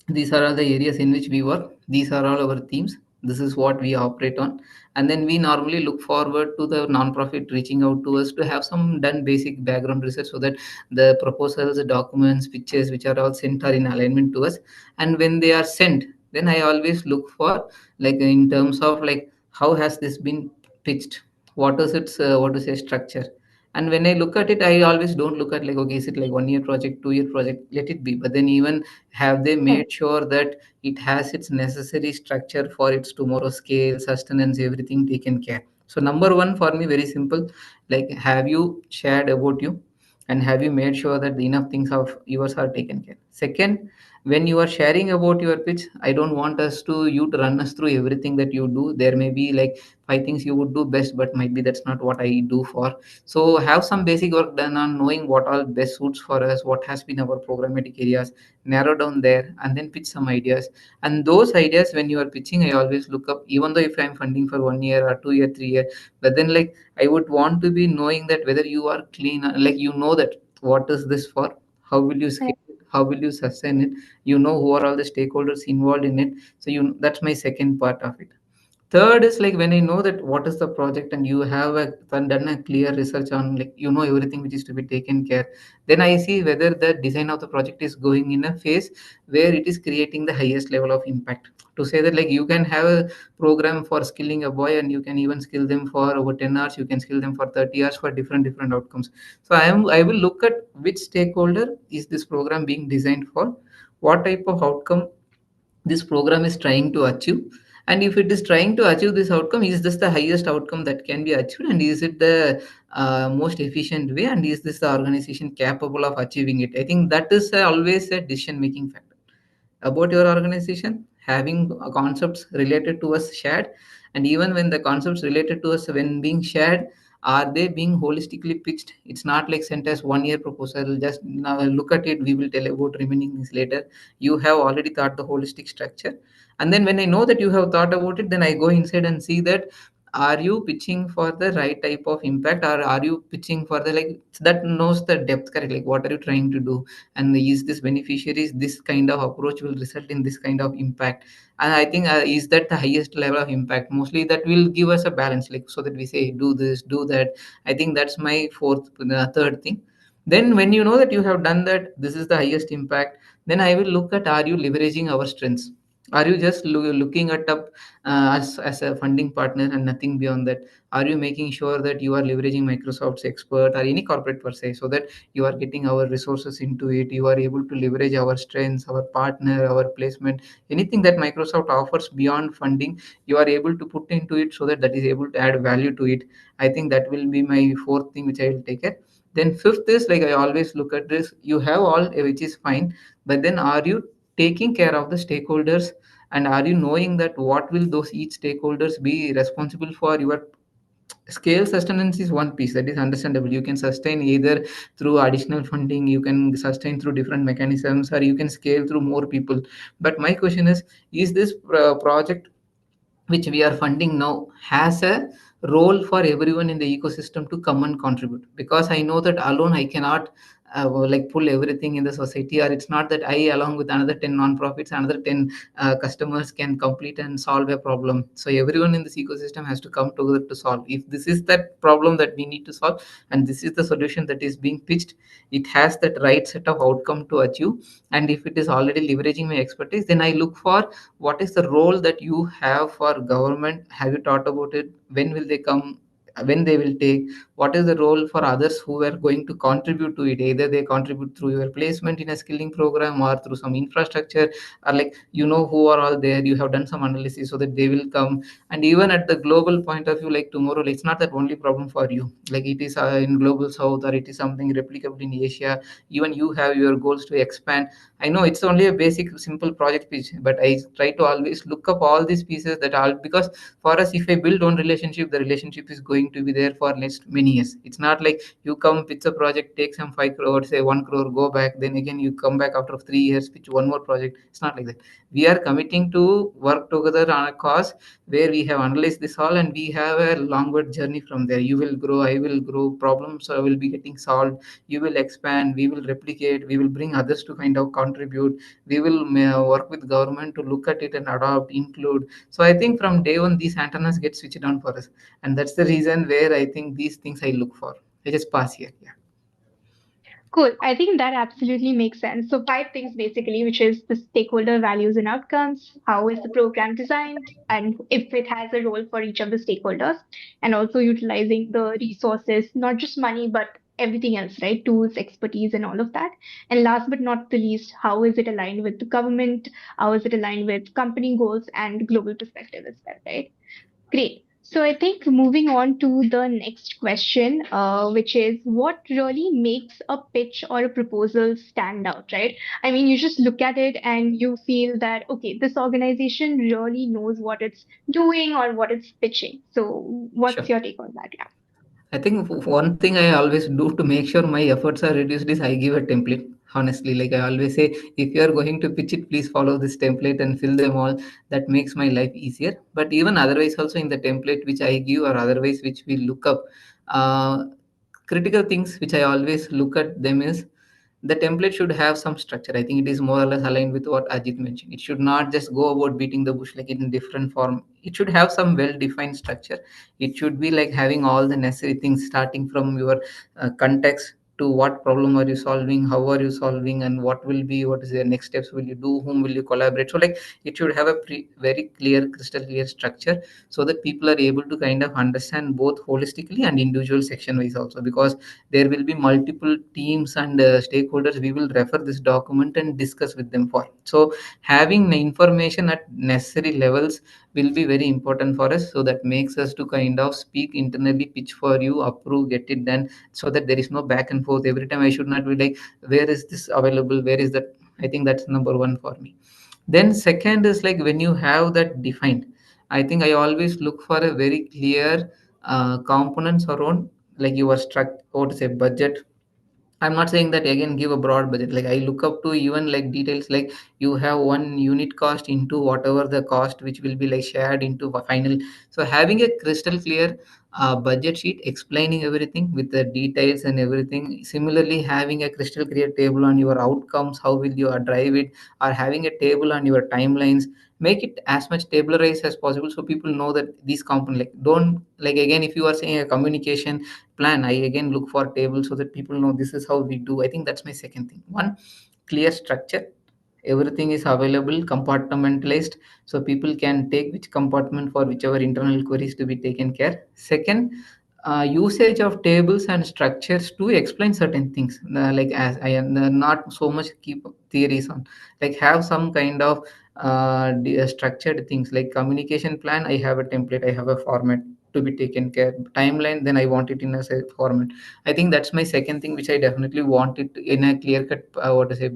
Speaker 2: these are all the areas in which we work, these are all our themes, this is what we operate on. And then we normally look forward to the non-profit reaching out to us to have some done basic background research, so that the proposals, the documents, pictures which are all sent are in alignment to us. And when they are sent, then I always look for, like in terms of like how has this been pitched, what is its what to say structure. And when I look at it, I always don't look at like, okay, is it like 1 year project, 2 year project, let it be. But then even have they
Speaker 1: Hmm.
Speaker 2: made sure that it has its necessary structure for its tomorrow scale, sustenance, everything taken care. So number one for me, very simple, like have you shared about you, and have you made sure that enough things of yours are taken care. Second, when you are sharing about your pitch, I don't want us to you to run us through everything that you do. There may be like five things you would do best, but maybe that's not what I do for. So have some basic work done on knowing what all best suits for us, what has been our programmatic areas, narrow down there, and then pitch some ideas. And those ideas, when you are pitching, I always look up, even though if I'm funding for 1 year or 2 year, 3 year, but then like I would want to be knowing that whether you are clean, like you know that what is this for, how will you scale it, how will you sustain it, you know who are all the stakeholders involved in it. So you, that's my second part of it. Third is like when I know that what is the project, and you have done a clear research on, like you know everything which is to be taken care, then I see whether the design of the project is going in a phase where it is creating the highest level of impact. To say that like you can have a program for skilling a boy, and you can even skill them for over 10 hours, you can skill them for 30 hours for different outcomes. So I will look at which stakeholder is this program being designed for, what type of outcome this program is trying to achieve, and if it is trying to achieve this outcome, is this the highest outcome that can be achieved, and is it the most efficient way, and is this the organization capable of achieving it. I think that is always a decision making factor about your organization, having concepts related to us shared. And even when the concepts related to us when being shared, are they being holistically pitched. It's not like sent as 1 year proposal, just now look at it, we will tell about remaining things later. You have already thought the holistic structure. And then when I know that you have thought about it, then I go inside and see that are you pitching for the right type of impact, or are you pitching for the like that knows the depth correct, like what are you trying to do, and is this beneficiaries, this kind of approach will result in this kind of impact. And I think is that the highest level of impact, mostly that will give us a balance, like so that we say do this, do that. I think that's my third thing. Then when you know that you have done that, this is the highest impact, then I will look at, are you leveraging our strengths, are you just looking at up us as a funding partner and nothing beyond that. Are you making sure that you are leveraging Microsoft's expert or any corporate per se, so that you are getting our resources into it, you are able to leverage our strengths, our partner, our placement, anything that Microsoft offers beyond funding, you are able to put into it, so that that is able to add value to it. I think that will be my fourth thing which I will take it. Then fifth is like I always look at this, you have all which is fine, but then are you taking care of the stakeholders, and are you knowing that what will those each stakeholders be responsible for your scale. Sustenance is one piece, that is understandable, you can sustain either through additional funding, you can sustain through different mechanisms, or you can scale through more people. But my question is this project which we are funding now has a role for everyone in the ecosystem to come and contribute, because I know that alone I cannot like pull everything in the society, or it's not that I along with another 10 non-profits, another 10 customers can complete and solve a problem. So everyone in this ecosystem has to come together to solve. If this is that problem that we need to solve, and this is the solution that is being pitched, it has that right set of outcome to achieve. And if it is already leveraging my expertise, then I look for what is the role that you have for government. Have you thought about it, when will they come, when they will take, what is the role for others who are going to contribute to it. Either they contribute through your placement in a skilling program or through some infrastructure, or like who are all there, you have done some analysis so that they will come. And even at the global point of view, like tomorrow, like, it's not that only problem for you, like it is in global south, or it is something replicable in Asia. Even you have your goals to expand. I know it's only a basic simple project pitch, but I try to always look up all these pieces that are, because for us, if I build one relationship, the relationship is going to be there for next many years. It's not like you come pitch a project, take some 5 crore, say 1 crore, go back, then again you come back after 3 years, pitch one more project. It's not like that. We are committing to work together on a cause where we have analyzed this all, and we have a longward journey from there. You will grow, I will grow, problems will be getting solved, you will expand, we will replicate, we will bring others to kind of contribute, we will work with government to look at it and adopt, include. So I think from day one these antennas get switched on for us, and that's the reason where I think these things I look for. I just pass here. Yeah.
Speaker 1: Cool. I think that absolutely makes sense. So, five things basically, which is the stakeholder values and outcomes, how is the program designed, and if it has a role for each of the stakeholders, and also utilizing the resources, not just money, but everything else, right? Tools, expertise, and all of that. And last but not the least, how is it aligned with the government? How is it aligned with company goals and global perspective as well, right? Great. So I think moving on to the next question, which is what really makes a pitch or a proposal stand out, right? I mean, you just look at it and you feel that, okay, this organization really knows what it's doing or what it's pitching. So what's
Speaker 2: Sure.
Speaker 1: your take on that? Yeah.
Speaker 2: I think one thing I always do to make sure my efforts are reduced is I give a template. Honestly, like I always say, if you are going to pitch it, please follow this template and fill them all. That makes my life easier. But even otherwise, also in the template which I give, or otherwise which we look up, uh, critical things which I always look at them is the template should have some structure. I think it is more or less aligned with what Ajit mentioned. It should not just go about beating the bush like in different form. It should have some well-defined structure. It should be like having all the necessary things, starting from your context to what problem are you solving, how are you solving, and what is the next steps will you do, whom will you collaborate. So like it should have a very clear, crystal clear structure, so that people are able to kind of understand both holistically and individual section wise also, because there will be multiple teams and stakeholders we will refer this document and discuss with them for. So having the information at necessary levels will be very important for us, so that makes us to kind of speak internally, pitch for you, approve, get it done, so that there is no back and forth every time. I should not be like, where is this available, where is that. I think that's number one for me. Then second is like when you have that defined, I think I always look for a very clear components around, like your struct, what to say, budget. I'm not saying that again give a broad budget. Like I look up to even like details, like you have one unit cost into whatever the cost which will be like shared into a final. So having a crystal clear budget sheet explaining everything with the details and everything. Similarly, having a crystal clear table on your outcomes, how will you drive it, or having a table on your timelines. Make it as much tabularized as possible, so people know that these components, like don't, like again, if you are saying a communication plan, I again look for tables so that people know this is how we do. I think that's my second thing. One, clear structure, everything is available, compartmentalized, so people can take which compartment for whichever internal queries to be taken care. Second, usage of tables and structures to explain certain things, like as I am not so much keep theories on, like have some kind of structured things, like communication plan, I have a template, I have a format to be taken care. Timeline, then I want it in a say, format. I think that's my second thing which I definitely want it in a clear cut what to say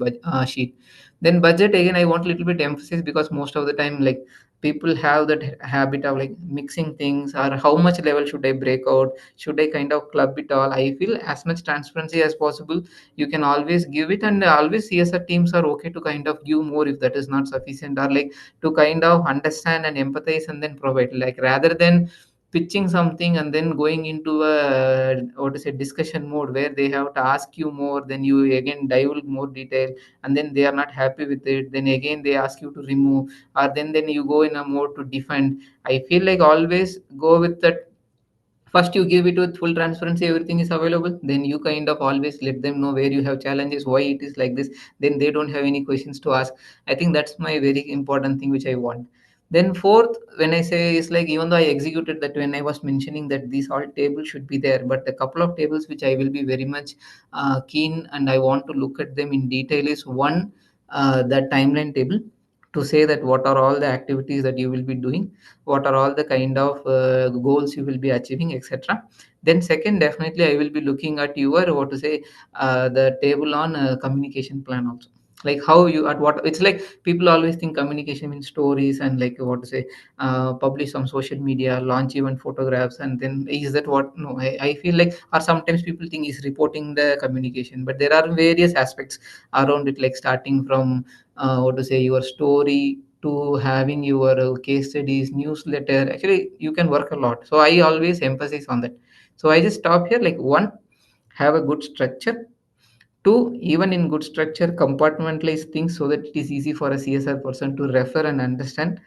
Speaker 2: sheet. Then budget, again I want a little bit emphasis, because most of the time like people have that habit of like mixing things, or how much level should I break out, should I kind of club it all. I feel as much transparency as possible you can always give it, and always CSR teams are okay to kind of give more if that is not sufficient, or like to kind of understand and empathize and then provide, like rather than pitching something and then going into a what to say discussion mode where they have to ask you more, then you again divulge more detail, and then they are not happy with it, then again they ask you to remove, or then you go in a mode to defend. I feel like always go with that. First you give it with full transparency, everything is available, then you kind of always let them know where you have challenges, why it is like this, then they don't have any questions to ask. I think that's my very important thing which I want. Then fourth, when I say, is like, even though I executed that, when I was mentioning that these all tables should be there, but a couple of tables which I will be very much keen and I want to look at them in detail is one, the timeline table, to say that what are all the activities that you will be doing, what are all the kind of goals you will be achieving, etc. Then second, definitely I will be looking at your, what to say, the table on communication plan also, like how you, at what, it's like people always think communication means stories and, like, what to say, publish on social media, launch even photographs, and then is that what? No, I feel like, or sometimes people think is reporting the communication, but there are various aspects around it, like starting from what to say, your story, to having your case studies, newsletter. Actually, you can work a lot, so I always emphasize on that. So I just stop here, like, one, have a good structure. Two, even in good structure, compartmentalize things so that it is easy for a CSR person to refer and understand.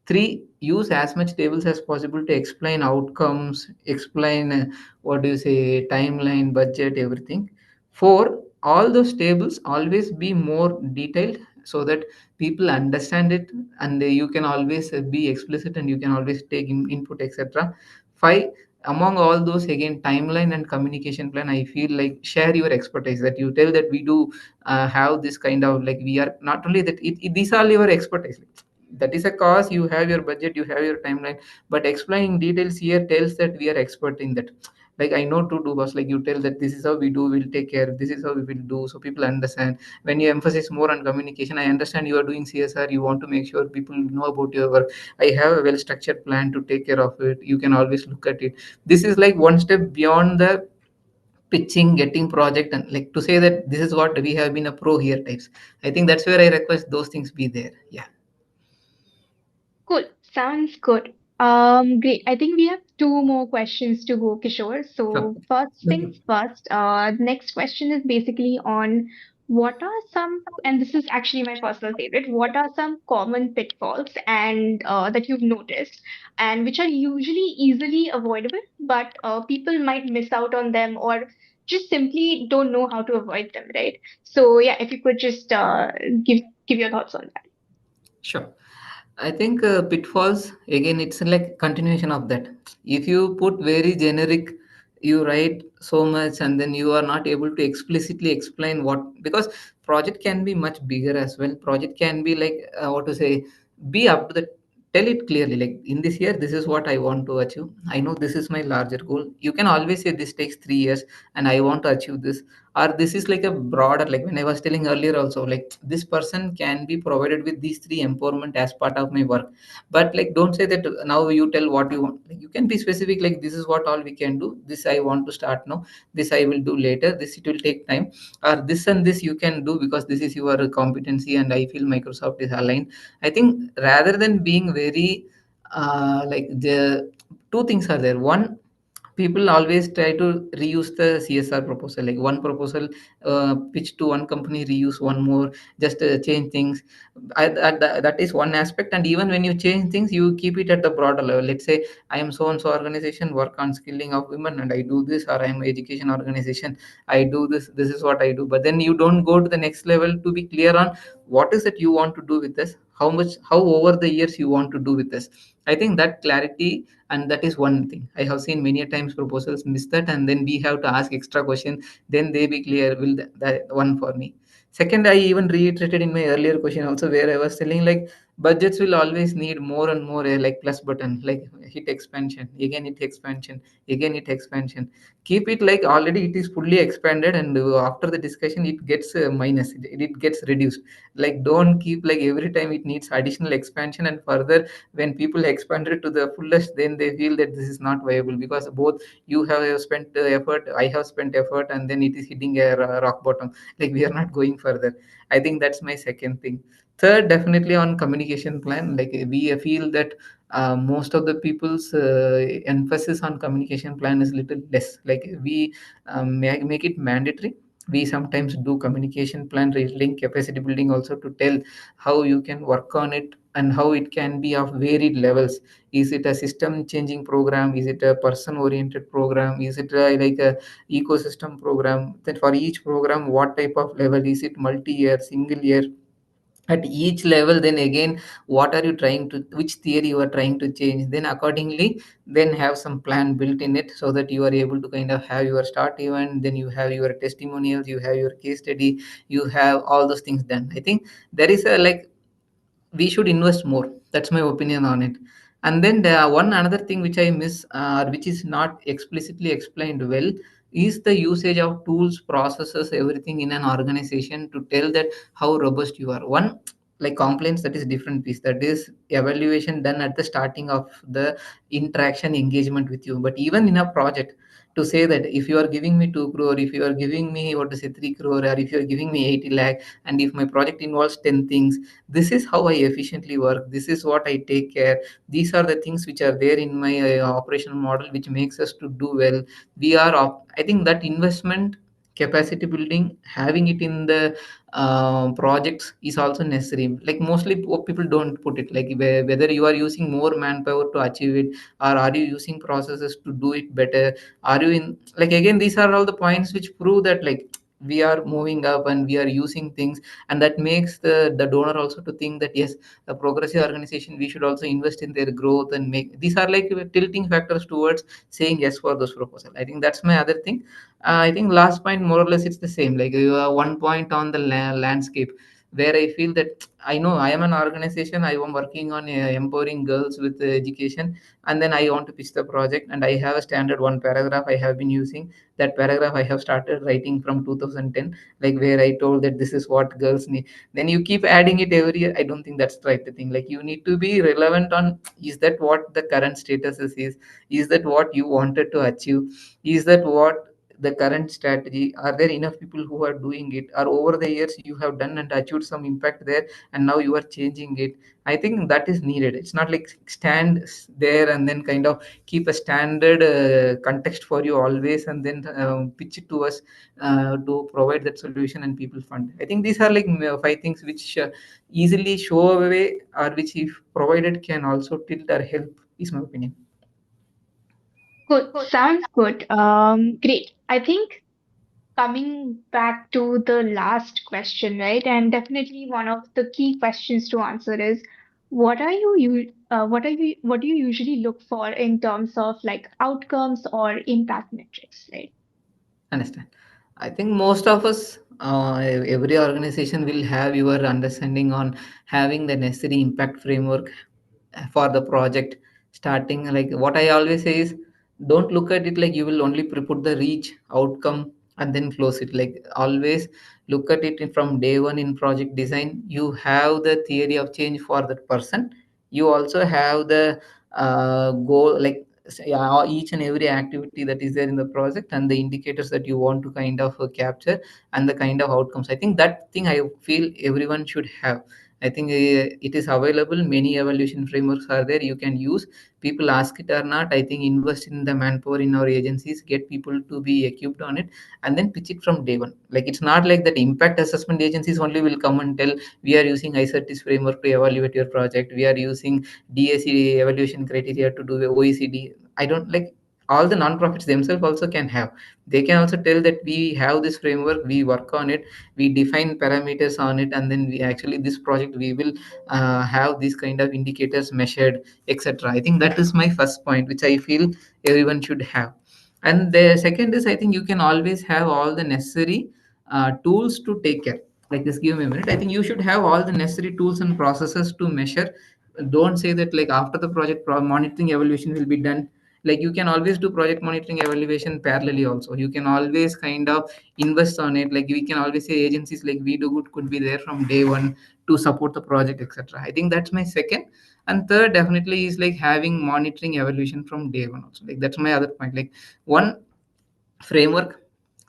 Speaker 2: Three, use as much tables as possible to explain outcomes, explain, what do you say, timeline, budget, everything. Four, all those tables always be more detailed so that people understand it, and you can always be explicit and you can always take input, etc. Five, among all those, again, timeline and communication plan, I feel like share your expertise, that you tell that we do have this kind of, like, we are not only that these are your expertise, that is a cause, you have your budget, you have your timeline, but explaining details here tells that we are expert in that. Like, I know to do, was like, you tell that this is how we do, we'll take care, this is how we will do, so people understand. When you emphasize more on communication, I understand you are doing CSR, you want to make sure people know about your work. I have a well structured plan to take care of it, you can always look at it. This is like one step beyond the pitching, getting project, and like to say that this is what we have been a pro here types. I think that's where I request those things be there. Yeah.
Speaker 1: Cool. Sounds good. Great. I think we have two more questions to go, Kishore.
Speaker 2: Sure.
Speaker 1: So first
Speaker 2: Okay.
Speaker 1: things first, next question is basically on what are some, and this is actually my personal favorite, what are some common pitfalls and that you've noticed and which are usually easily avoidable, but people might miss out on them or just simply don't know how to avoid them, right? So yeah, if you could just give your thoughts on that.
Speaker 2: Sure. I think pitfalls, again, it's like continuation of that. If you put very generic, you write so much and then you are not able to explicitly explain what, because project can be much bigger as well. Project can be like, what to say, be up to the, tell it clearly, like, in this year this is what I want to achieve, I know this is my larger goal. You can always say this takes 3 years and I want to achieve this. Or this is like a broader, like when I was telling earlier also, like, this person can be provided with these three empowerment as part of my work. But like, don't say that now you tell what you want, like, you can be specific, like, this is what all we can do, this I want to start now, this I will do later, this it will take time, or this and this you can do because this is your competency and I feel Microsoft is aligned. I think rather than being very like, the two things are there. One, people always try to reuse the CSR proposal, like one proposal pitch to one company, reuse one more, just change things. That is one aspect. And even when you change things, you keep it at the broader level. Let's say I am so and so organization, work on skilling of women, and I do this, or I am education organization, I do this, this is what I do. But then you don't go to the next level to be clear on what is it you want to do with this, how much, how over the years you want to do with this. I think that clarity, and that is one thing I have seen many a times proposals miss that, and then we have to ask extra question, then they be clear, will that one for me. Second, I even reiterated in my earlier question also, where I was telling, like, budgets will always need more and more, like plus button, like hit expansion, again hit expansion, again hit expansion. Keep it like already it is fully expanded, and after the discussion it gets minus, it gets reduced. Like, don't keep like every time it needs additional expansion, and further when people expand it to the fullest, then they feel that this is not viable, because both you have spent effort, I have spent effort, and then it is hitting a rock bottom, like we are not going further. I think that's my second thing. Third, definitely on communication plan, like we feel that most of the people's emphasis on communication plan is little less. Like we make it mandatory. We sometimes do communication plan, link capacity building also, to tell how you can work on it and how it can be of varied levels. Is it a system changing program, is it a person oriented program, is it like a ecosystem program? Then for each program, what type of level, is it multi year, single year, at each level. Then again, what are you trying to, which theory you are trying to change, then accordingly then have some plan built in it, so that you are able to kind of have your start event, then you have your testimonials, you have your case study, you have all those things done. I think there is a like, we should invest more. That's my opinion on it. And then the one another thing which I miss, which is not explicitly explained well, is the usage of tools, processes, everything in an organization to tell that how robust you are. One, like complaints, that is different piece, that is evaluation done at the starting of the interaction engagement with you. But even in a project, to say that if you are giving me 2 crore, if you are giving me what to say 3 crore, or if you are giving me 80 lakh, and if my project involves 10 things, this is how I efficiently work, this is what I take care, these are the things which are there in my operational model, which makes us to do well. I think that investment, capacity building, having it in the projects is also necessary. Like mostly people don't put it, like whether you are using more manpower to achieve it, or are you using processes to do it better, are you in, like again, these are all the points which prove that like we are moving up and we are using things. And that makes the donor also to think that yes, a progressive organization, we should also invest in their growth, and make these are like tilting factors towards saying yes for those proposal. I think that's my other thing. I think last point, more or less it's the same, like you have one point on the landscape, where I feel that I know I am an organization, I am working on empowering girls with education, and then I want to pitch the project, and I have a standard one paragraph I have been using. That paragraph I have started writing from 2010, like where I told that this is what girls need. Then you keep adding it every year. I don't think that's the right thing. Like you need to be relevant on, is that what the current status is that what you wanted to achieve, is that what the current strategy, are there enough people who are doing it, or over the years you have done and achieved some impact there, and now you are changing it. I think that is needed. It's not like stand there and then kind of keep a standard context for you always, and then pitch it to us to provide that solution and people fund. I think these are like five things which easily show away, or which if provided can also tilt or help, is my opinion.
Speaker 1: Good. Sounds good. Great. I think coming back to the last question, right? And definitely one of the key questions to answer is what do you usually look for in terms of like outcomes or impact metrics, right?
Speaker 2: Understand. I think most of us, every organization will have your understanding on having the necessary impact framework for the project starting. Like what I always say is, don't look at it like you will only put the reach outcome and then close it. Like always look at it from day one in project design. You have the theory of change for that person. You also have the goal, like yeah, each and every activity that is there in the project, and the indicators that you want to kind of capture, and the kind of outcomes. I think that thing I feel everyone should have. I think it is available. Many evaluation frameworks are there. You can use. People ask it or not. I think invest in the manpower in our agencies, get people to be equipped on it, and then pitch it from day one. Like it's not like that impact assessment agencies only will come and tell, we are using ICERTIS framework to evaluate your project. We are using DAC evaluation criteria to do the OECD. I don't like, all the non-profits themselves also can have. They can also tell that we have this framework, we work on it, we define parameters on it, and then we actually this project we will have these kind of indicators measured, etc. I think that is my first point, which I feel everyone should have. And the second is, I think you can always have all the necessary tools to take care. Like just give me a minute. I think you should have all the necessary tools and processes to measure. Don't say that like after the project monitoring evaluation will be done. Like you can always do project monitoring evaluation parallelly also. You can always kind of invest on it. Like we can always say agencies like we do good could be there from day one to support the project, etc. I think that's my second. And third definitely is like having monitoring evaluation from day one also. Like that's my other point. Like one, framework.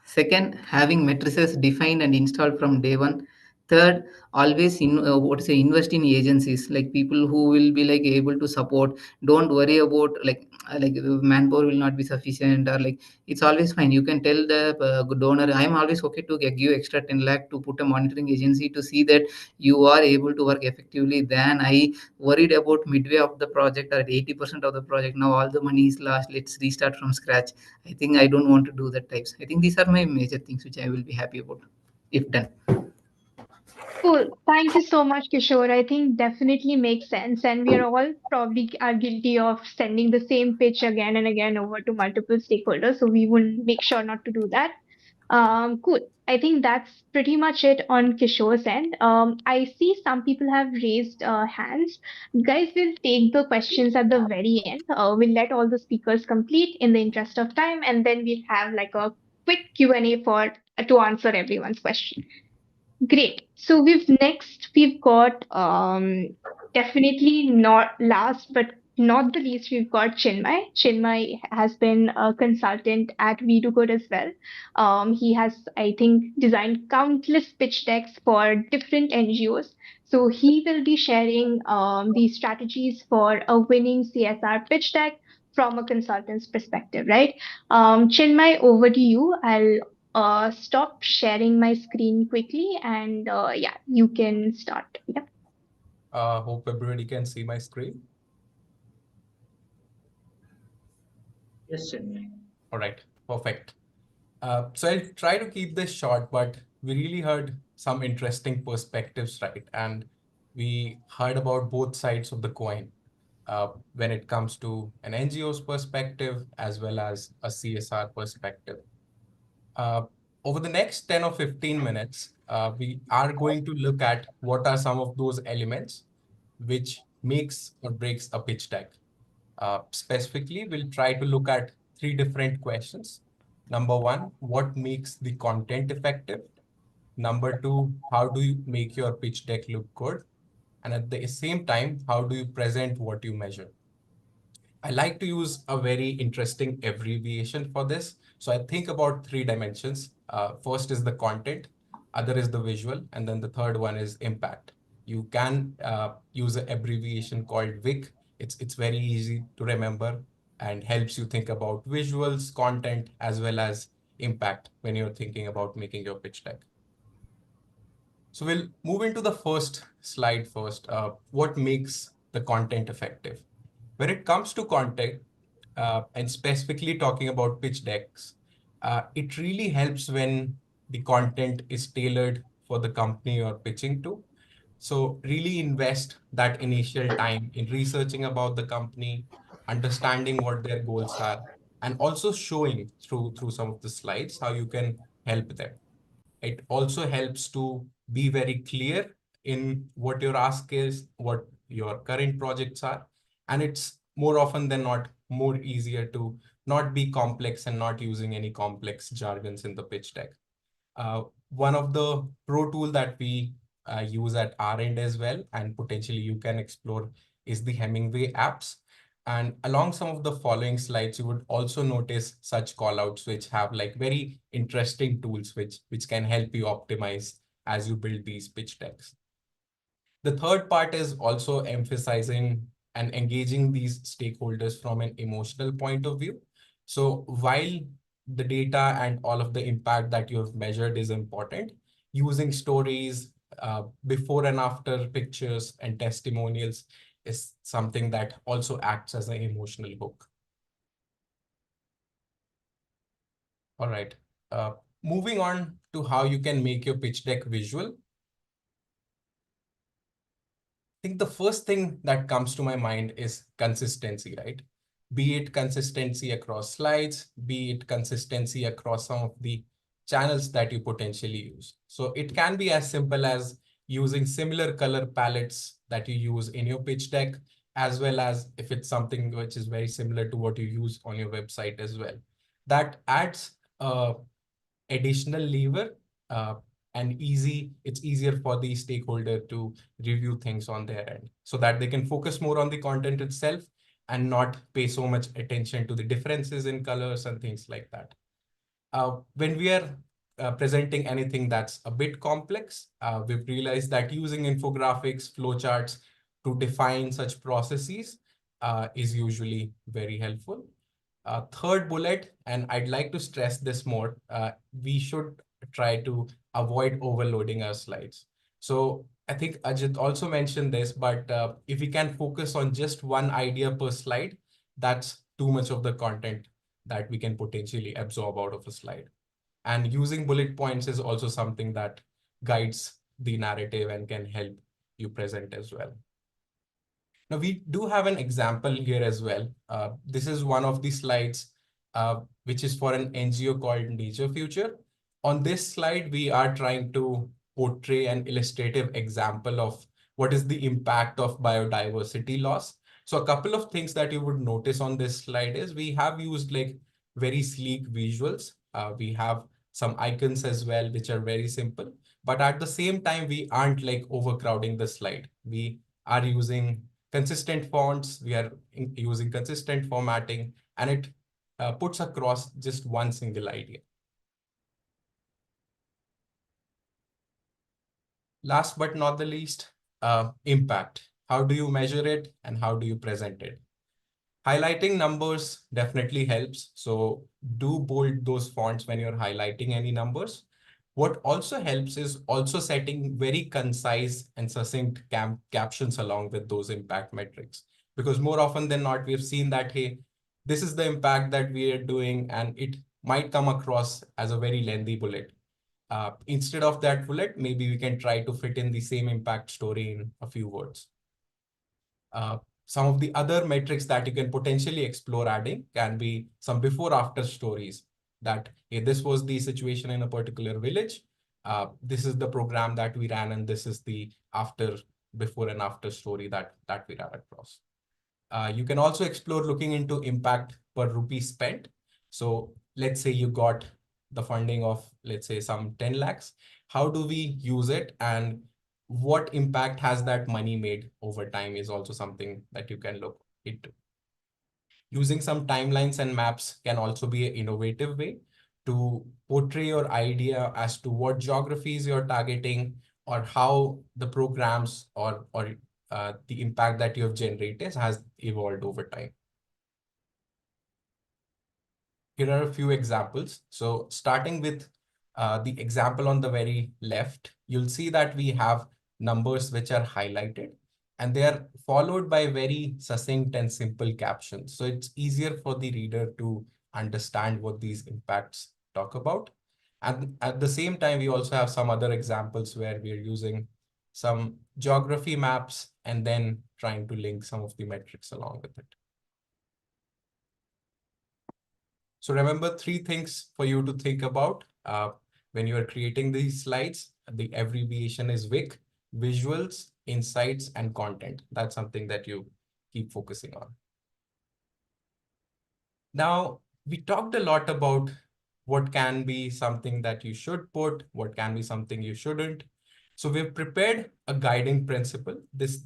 Speaker 2: Second, having matrices defined and installed from day one. Third, always in what to say, invest in agencies, like people who will be like able to support. Don't worry about like manpower will not be sufficient, or like it's always fine. You can tell the donor, I am always okay to give extra 10 lakh to put a monitoring agency to see that you are able to work effectively. Than I worried about midway of the project or at 80% of the project. Now all the money is lost. Let's restart from scratch. I think I don't want to do that types. I think these are my major things which I will be happy about if done.
Speaker 1: Cool. Thank you so much, Kishore. I think definitely makes sense. And we are all probably are guilty of sending the same pitch again and again over to multiple stakeholders. So we will make sure not to do that. Cool. I think that's pretty much it on Kishore's end. I see some people have raised hands. Guys, we'll take the questions at the very end. We'll let all the speakers complete in the interest of time, and then we'll have like a quick Q&A for to answer everyone's question. Great. So we've got definitely not last but not the least, we've got Chinmay. Chinmay has been a consultant at We Do Good as well. He has, I think, designed countless pitch decks for different NGOs. So he will be sharing the strategies for a winning CSR pitch deck from a consultant's perspective, right? Chinmay, over to you. I'll stop sharing my screen quickly and yeah, you can start. Yeah.
Speaker 6: Hope everybody can see my screen.
Speaker 3: Yes, Chinmay.
Speaker 6: All right, perfect. So I'll try to keep this short, but we really heard some interesting perspectives, right? And we heard about both sides of the coin when it comes to an NGO's perspective as well as a CSR perspective. Uh, Over the next 10 or 15 minutes, we are going to look at what are some of those elements which makes or breaks a pitch deck. Specifically, we'll try to look at three different questions. Number one, what makes the content effective? Number two, how do you make your pitch deck look good? And at the same time, how do you present what you measure? I like to use a very interesting abbreviation for this. So I think about three dimensions. First is the content, other is the visual, and then the third one is impact. You can use an abbreviation called VIC. It's very easy to remember and helps you think about visuals, content, as well as impact when you're thinking about making your pitch deck. So we'll move into the first slide first. What makes the content effective? When it comes to content, and specifically talking about pitch decks, it really helps when the content is tailored for the company you're pitching to. So really invest that initial time in researching about the company, understanding what their goals are, and also showing through some of the slides how you can help them. It also helps to be very clear in what your ask is, what your current projects are. And it's more often than not more easier to not be complex and not using any complex jargons in the pitch deck. One of the pro tool that we use at our end as well, and potentially you can explore, is the Hemingway apps. And along some of the following slides, you would also notice such callouts which have like very interesting tools which can help you optimize as you build these pitch decks. The third part is also emphasizing and engaging these stakeholders from an emotional point of view. So while the data and all of the impact that you have measured is important, using stories, before and after pictures and testimonials is something that also acts as an emotional hook. All right. Moving on to how you can make your pitch deck visual. I think the first thing that comes to my mind is consistency, right? Be it consistency across slides, be it consistency across some of the channels that you potentially use. So it can be as simple as using similar color palettes that you use in your pitch deck, as well as if it's something which is very similar to what you use on your website as well. That adds additional lever and it's easier for the stakeholder to review things on their end so that they can focus more on the content itself and not pay so much attention to the differences in colors and things like that. When we are presenting anything that's a bit complex, we've realized that using infographics, flowcharts to define such processes is usually very helpful. Third bullet, and I'd like to stress this more, we should try to avoid overloading our slides. So I think Ajit also mentioned this, but if we can focus on just one idea per slide, that's too much of the content that we can potentially absorb out of a slide. And using bullet points is also something that guides the narrative and can help you present as well. Now, we do have an example here as well. This is one of the slides, which is for an NGO called Nature Future. On this slide, we are trying to portray an illustrative example of what is the impact of biodiversity loss. So a couple of things that you would notice on this slide is we have used like very sleek visuals. We have some icons as well, which are very simple. But at the same time, we aren't like overcrowding the slide. We are using consistent fonts, we are using consistent formatting, and it puts across just one single idea. Last but not the least, impact. How do you measure it and how do you present it? Highlighting numbers definitely helps. So do bold those fonts when you're highlighting any numbers. What also helps is also setting very concise and succinct captions along with those impact metrics. Because more often than not, we've seen that, hey, this is the impact that we are doing, and it might come across as a very lengthy bullet. Instead of that bullet, maybe we can try to fit in the same impact story in a few words. Some of the other metrics that you can potentially explore adding can be some before-after stories that, hey, this was the situation in a particular village. This is the program that we ran, and this is the before and after story that we ran across. You can also explore looking into impact per rupee spent. So let's say you got the funding of, let's say, some 10 lakhs. How do we use it, and what impact has that money made over time is also something that you can look into. Using some timelines and maps can also be an innovative way to portray your idea as to what geographies you're targeting, or how the programs or the impact that you have generated has evolved over time. Here are a few examples. So starting with the example on the very left, you'll see that we have numbers which are highlighted, and they are followed by very succinct and simple captions. So it's easier for the reader to understand what these impacts talk about. And at the same time, we also have some other examples where we are using some geography maps and then trying to link some of the metrics along with it. So remember 3 things for you to think about when you are creating these slides. The abbreviation is VIC: visuals, insights, and content. That's something that you keep focusing on. Now, we talked a lot about what can be something that you should put, what can be something you shouldn't. So we've prepared a guiding principle. This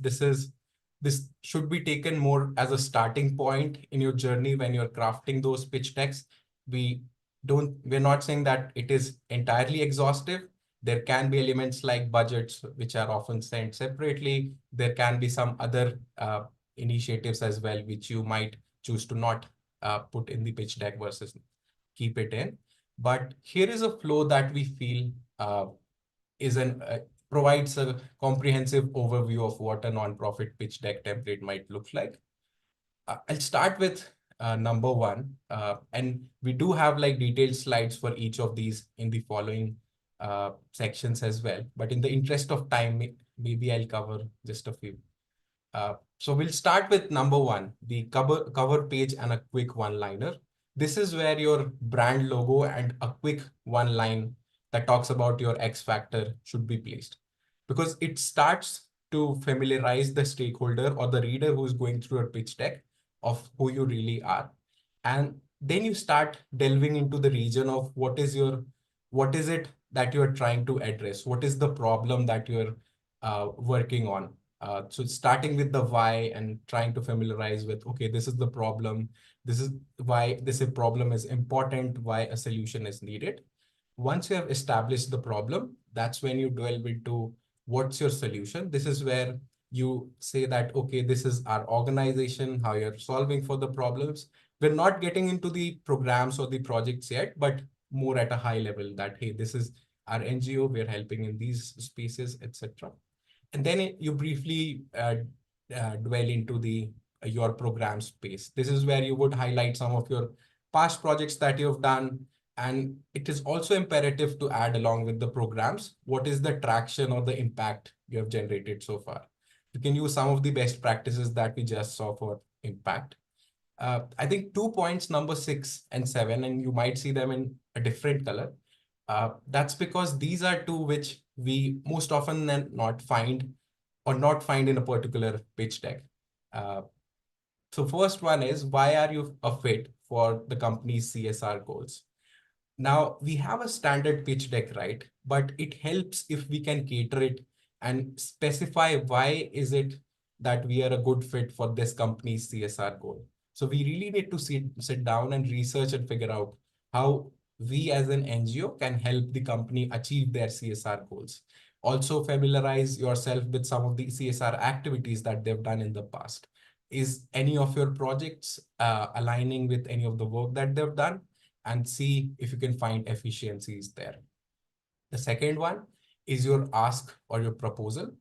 Speaker 6: should be taken more as a starting point in your journey when you're crafting those pitch decks. We're not saying that it is entirely exhaustive. There can be elements like budgets, which are often sent separately. There can be some other initiatives as well, which you might choose to not put in the pitch deck versus keep it in. But here is a flow that we feel provides a comprehensive overview of what a nonprofit pitch deck template might look like. I'll start with number 1, and we do have like detailed slides for each of these in the following sections as well. But in the interest of time, maybe I'll cover just a few. So we'll start with number 1, the cover page and a quick one-liner. This is where your brand logo and a quick one line that talks about your X factor should be placed, because it starts to familiarize the stakeholder or the reader who's going through a pitch deck of who you really are. And then you start delving into the region of what is it that you're trying to address? What is the problem that you're working on? So starting with the why and trying to familiarize with, okay, this is the problem. This is why this problem is important, why a solution is needed. Once you have established the problem, that's when you delve into what's your solution. This is where you say that, okay, this is our organization, how you're solving for the problems. We're not getting into the programs or the projects yet, but more at a high level that, hey, this is our NGO, we're helping in these spaces, etc. And then you briefly dwell into your program space. This is where you would highlight some of your past projects that you've done And it is also imperative to add along with the programs, what is the traction or the impact you have generated so far. You can use some of the best practices that we just saw for impact. I think 2 points, number 6 and 7, and you might see them in a different color. That's because these are two which we most often then not find or not find in a particular pitch deck. So first one is, why are you a fit for the company's CSR goals? Now we have a standard pitch deck, right? But it helps if we can cater it and specify why is it that we are a good fit for this company's CSR goal. So we really need to sit down and research and figure out how we as an NGO can help the company achieve their CSR goals. Also familiarize yourself with some of the CSR activities that they've done in the past. Is any of your projects aligning with any of the work that they've done? And see if you can find efficiencies there. The second one is your ask or your proposal.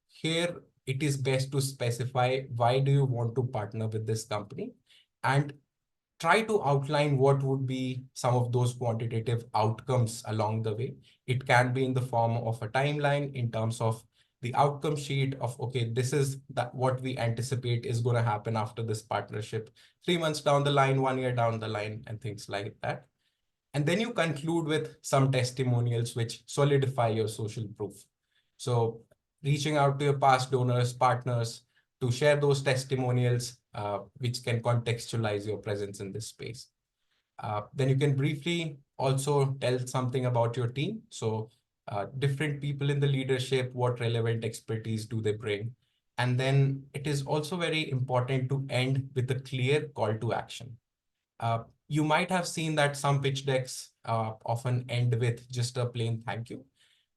Speaker 6: Here, it is best to specify why do you want to partner with this company, and try to outline what would be some of those quantitative outcomes along the way. It can be in the form of a timeline in terms of the outcome sheet of, okay, this is what we anticipate is going to happen after this partnership, 3 months down the line, 1 year down the line, and things like that. And then you conclude with some testimonials which solidify your social proof. So reaching out to your past donors, partners to share those testimonials, which can contextualize your presence in this space. Then you can briefly also tell something about your team. So different people in the leadership, what relevant expertise do they bring? And then it is also very important to end with a clear call to action. You might have seen that some pitch decks often end with just a plain thank you.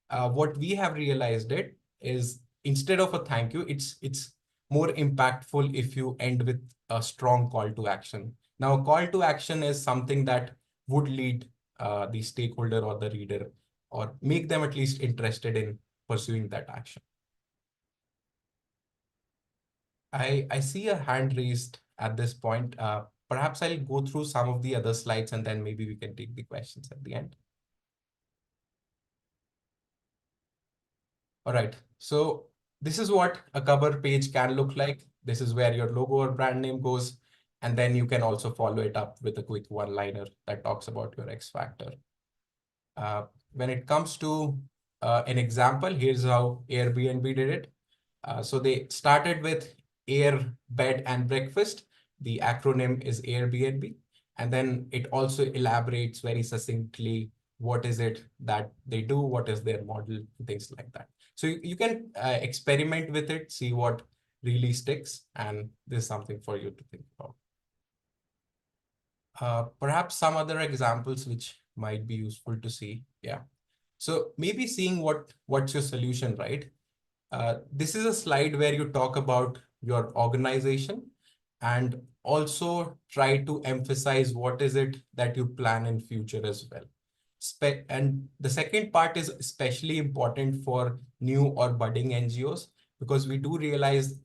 Speaker 6: What we have realized it is, instead of a thank you, it's more impactful if you end with a strong call to action. Now, a call to action is something that would lead the stakeholder or the reader, or make them at least interested in pursuing that action. I see a hand raised at this point. Perhaps I'll go through some of the other slides and then maybe we can take the questions at the end. All right, so this is what a cover page can look like. This is where your logo or brand name goes. And then you can also follow it up with a quick one-liner that talks about your X factor. When it comes to an example, here's how Airbnb did it. So they started with air, bed, and breakfast. The acronym is Airbnb. And then it also elaborates very succinctly what is it that they do, what is their model, things like that. So you can experiment with it, see what really sticks, and this is something for you to think about. Perhaps some other examples which might be useful to see. Yeah. So maybe seeing what's your solution, right? This is a slide where you talk about your organization and also try to emphasize what is it that you plan in future as well. And the second part is especially important for new or budding NGOs, because we do realize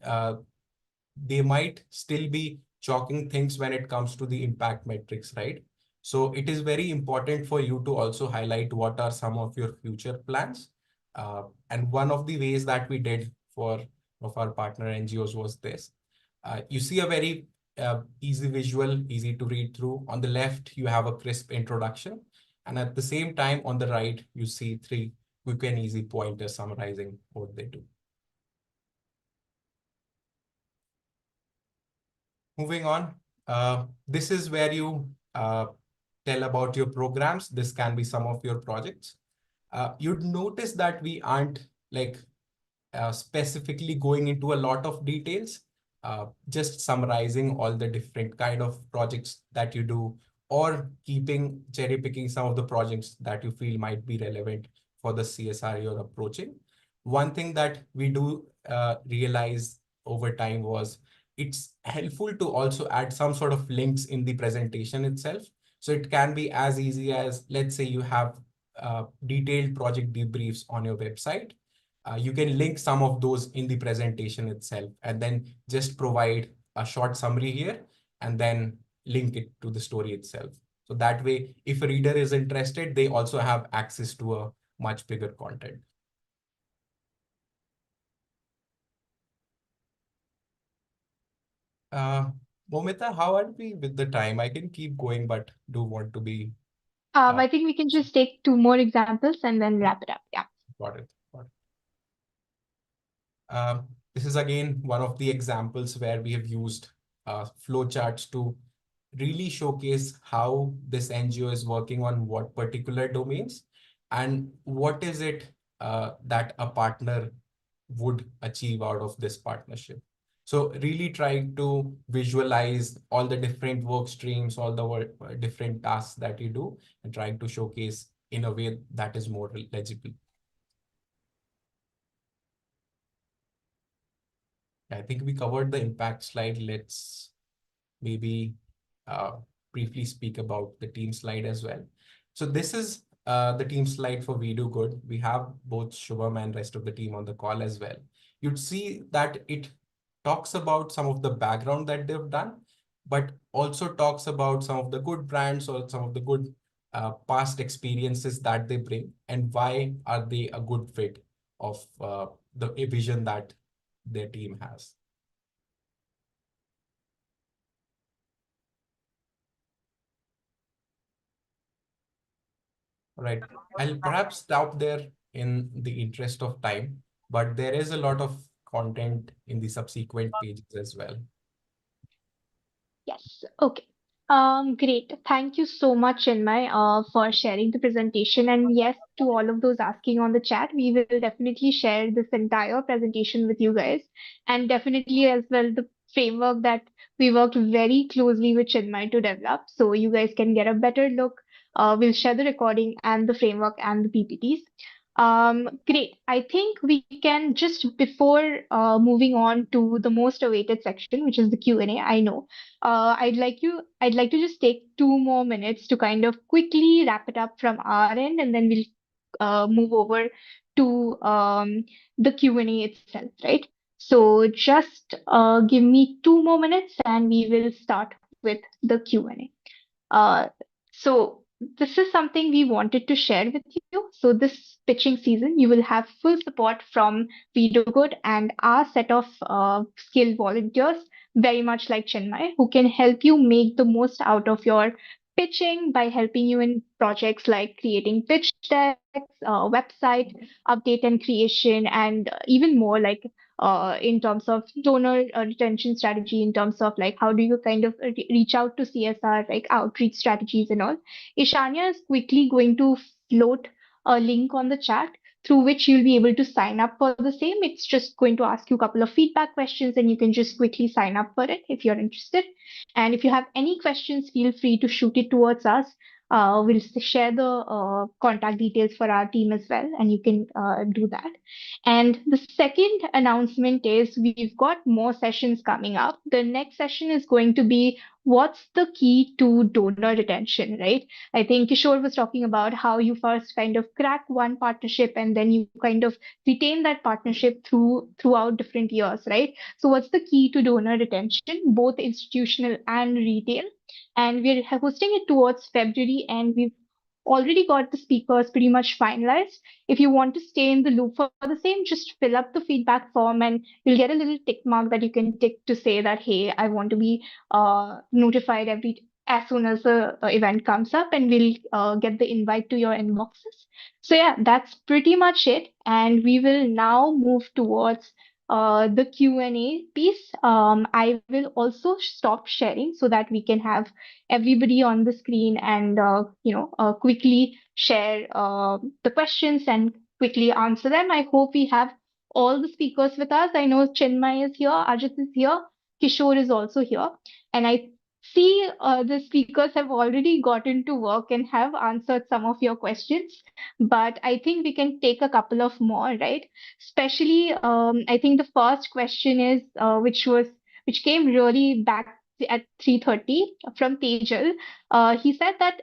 Speaker 6: they might still be chalking things when it comes to the impact metrics, right? So it is very important for you to also highlight what are some of your future plans. And one of the ways that we did for of our partner NGOs was this. You see a very easy visual, easy to read through. On the left, you have a crisp introduction. And at the same time, on the right, you see 3 quick and easy pointers summarizing what they do. Moving on, this is where you tell about your programs. This can be some of your projects. You'd notice that we aren't like specifically going into a lot of details, just summarizing all the different kind of projects that you do, or cherry picking some of the projects that you feel might be relevant for the CSR you're approaching. One thing that we do realize over time was it's helpful to also add some sort of links in the presentation itself. So it can be as easy as, let's say you have detailed project debriefs on your website. You can link some of those in the presentation itself and then just provide a short summary here and then link it to the story itself. So that way, if a reader is interested, they also have access to a much bigger content. Momita, how are we with the time? I can keep going, but do want to be
Speaker 1: I think we can just take two more examples and then wrap it up. Yeah.
Speaker 6: got it. Got it. This is again one of the examples where we have used flowcharts to really showcase how this NGO is working on what particular domains and what is it that a partner would achieve out of this partnership. So really trying to visualize all the different work streams, all the different tasks that you do, and trying to showcase in a way that is more legible. I think we covered the impact slide. Let's maybe uh, briefly speak about the team slide as well. So this is the team slide for We Do Good. We have both Shubham and rest of the team on the call as well. You'd see that it talks about some of the background that they've done, but also talks about some of the good brands or some of the good past experiences that they bring and why are they a good fit of the vision that their team has. All right, I'll perhaps stop there in the interest of time, but there is a lot of content in the subsequent pages as well.
Speaker 1: Yes. Okay. Great. Thank you so much, Chinmay, for sharing the presentation. And yes, to all of those asking on the chat, we will definitely share this entire presentation with you guys. And definitely as well the framework that we worked very closely with Chinmay to develop. So you guys can get a better look. We'll share the recording and the framework and the PPTs. Great. I think we can just before moving on to the most awaited section, which is the Q&A. I know I'd like to just take 2 more minutes to kind of quickly wrap it up from our end, and then we'll move over to the Q&A itself, right? So just give me 2 more minutes, and we will start with the Q&A. So this is something we wanted to share with you. So this pitching season, you will have full support from We Do Good and our set of skilled volunteers, very much like Chinmay, who can help you make the most out of your pitching by helping you in projects like creating pitch decks, website update and creation, and even more like in terms of donor retention strategy, in terms of like how do you kind of reach out to CSR, like outreach strategies and all. Ishanya is quickly going to float a link on the chat through which you'll be able to sign up for the same. It's just going to ask you a couple of feedback questions and you can just quickly sign up for it if you're interested. And if you have any questions, feel free to shoot it towards us. We'll share the contact details for our team as well, and you can do that. And the second announcement is we've got more sessions coming up. The next session is going to be what's the key to donor retention, right? I think Kishore was talking about how you first kind of crack one partnership and then you kind of retain that partnership throughout different years, right? So what's the key to donor retention, both institutional and retail? And we're hosting it towards February, and we've already got the speakers pretty much finalized. If you want to stay in the loop for the same, just fill up the feedback form and you'll get a little tick mark that you can tick to say that, hey, I want to be notified as soon as the event comes up, and we'll get the invite to your inboxes. So yeah, that's pretty much it. And we will now move towards the Q&A piece. I will also stop sharing so that we can have everybody on the screen and quickly share the questions and quickly answer them. I hope we have all the speakers with us. I know Chinmay is here, Ajit is here, Kishore is also here, and I see the speakers have already gotten to work and have answered some of your questions, but I think we can take a couple of more, right? Especially, I think the first question is which came really back at 3:30 from Tejal. He said that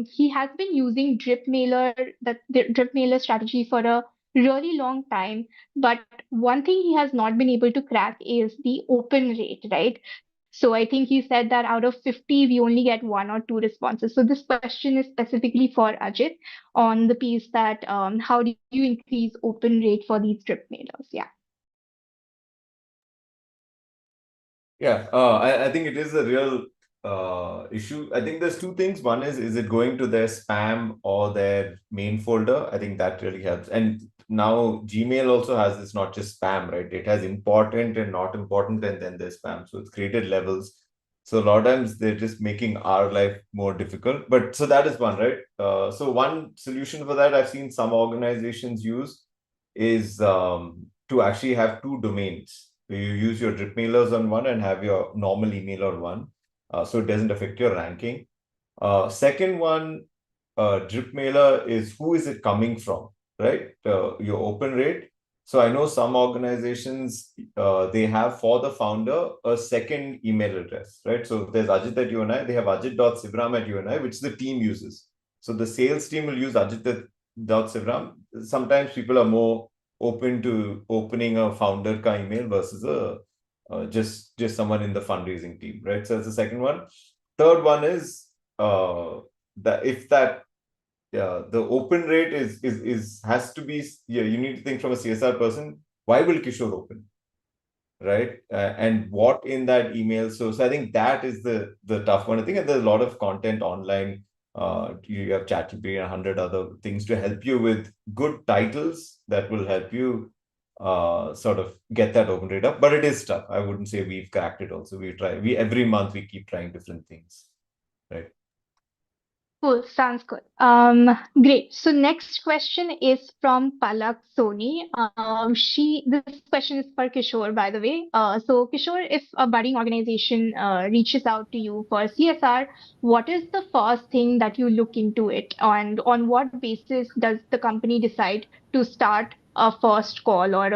Speaker 1: he has been using the drip mailer strategy for a really long time, but one thing he has not been able to crack is the open rate, right? So I think you said that out of 50, we only get one or two responses. So this question is specifically for Ajit on the piece that how do you increase open rate for these drip mailers? Yeah.
Speaker 5: Yeah, I think it is a real issue. I think there's two things. One is it going to their spam or their main folder? I think that really helps. And now Gmail also has this, not just spam, right? It has important and not important, and then there's spam. So it's created levels. So a lot of times they're just making our life more difficult. But so that is one, right? So one solution for that I've seen some organizations use is to actually have two domains. So you use your drip mailers on one and have your normal email on one, so it doesn't affect your ranking. Second one, drip mailer is who is it coming from, right? Your open rate. So I know some organizations, they have for the founder a second email address, right? So if there's Ajit at UNI, they have ajit.sivram at UNI, which the team uses. So the sales team will use ajit.sivram. Sometimes people are more open to opening a founder ka email versus a just someone in the fundraising team, right? So that's the second one. Third one is that if that the open rate is has to be, yeah, you need to think from a CSR person, why will Kishore open, right? And what in that email? So I think that is the tough one. I think, and there's a lot of content online. You have ChatGPT and 100 other things to help you with good titles that will help you sort of get that open rate up. But it is tough. I wouldn't say we've cracked it. Also, we every month we keep trying different things, right?
Speaker 1: Cool, sounds good. Great. So next question is from Palak Soni. This question is for Kishore, by the way. So Kishore, if a budding organization reaches out to you for CSR, what is the first thing that you look into it, and on what basis does the company decide to start a first call, or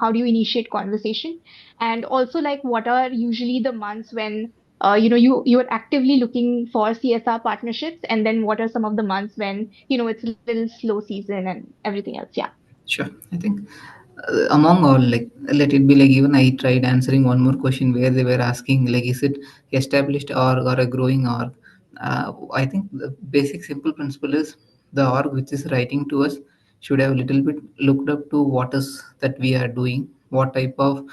Speaker 1: how do you initiate conversation? And also, like, what are usually the months when you're actively looking for CSR partnerships, and then what are some of the months when it's a little slow season and everything else? Yeah.
Speaker 2: Sure. I think among all, like, let it be like, even I tried answering one more question where they were asking, like, is it established org or a growing org? I think the basic simple principle is the org which is writing to us should have a little bit looked up to what is that we are doing, what type of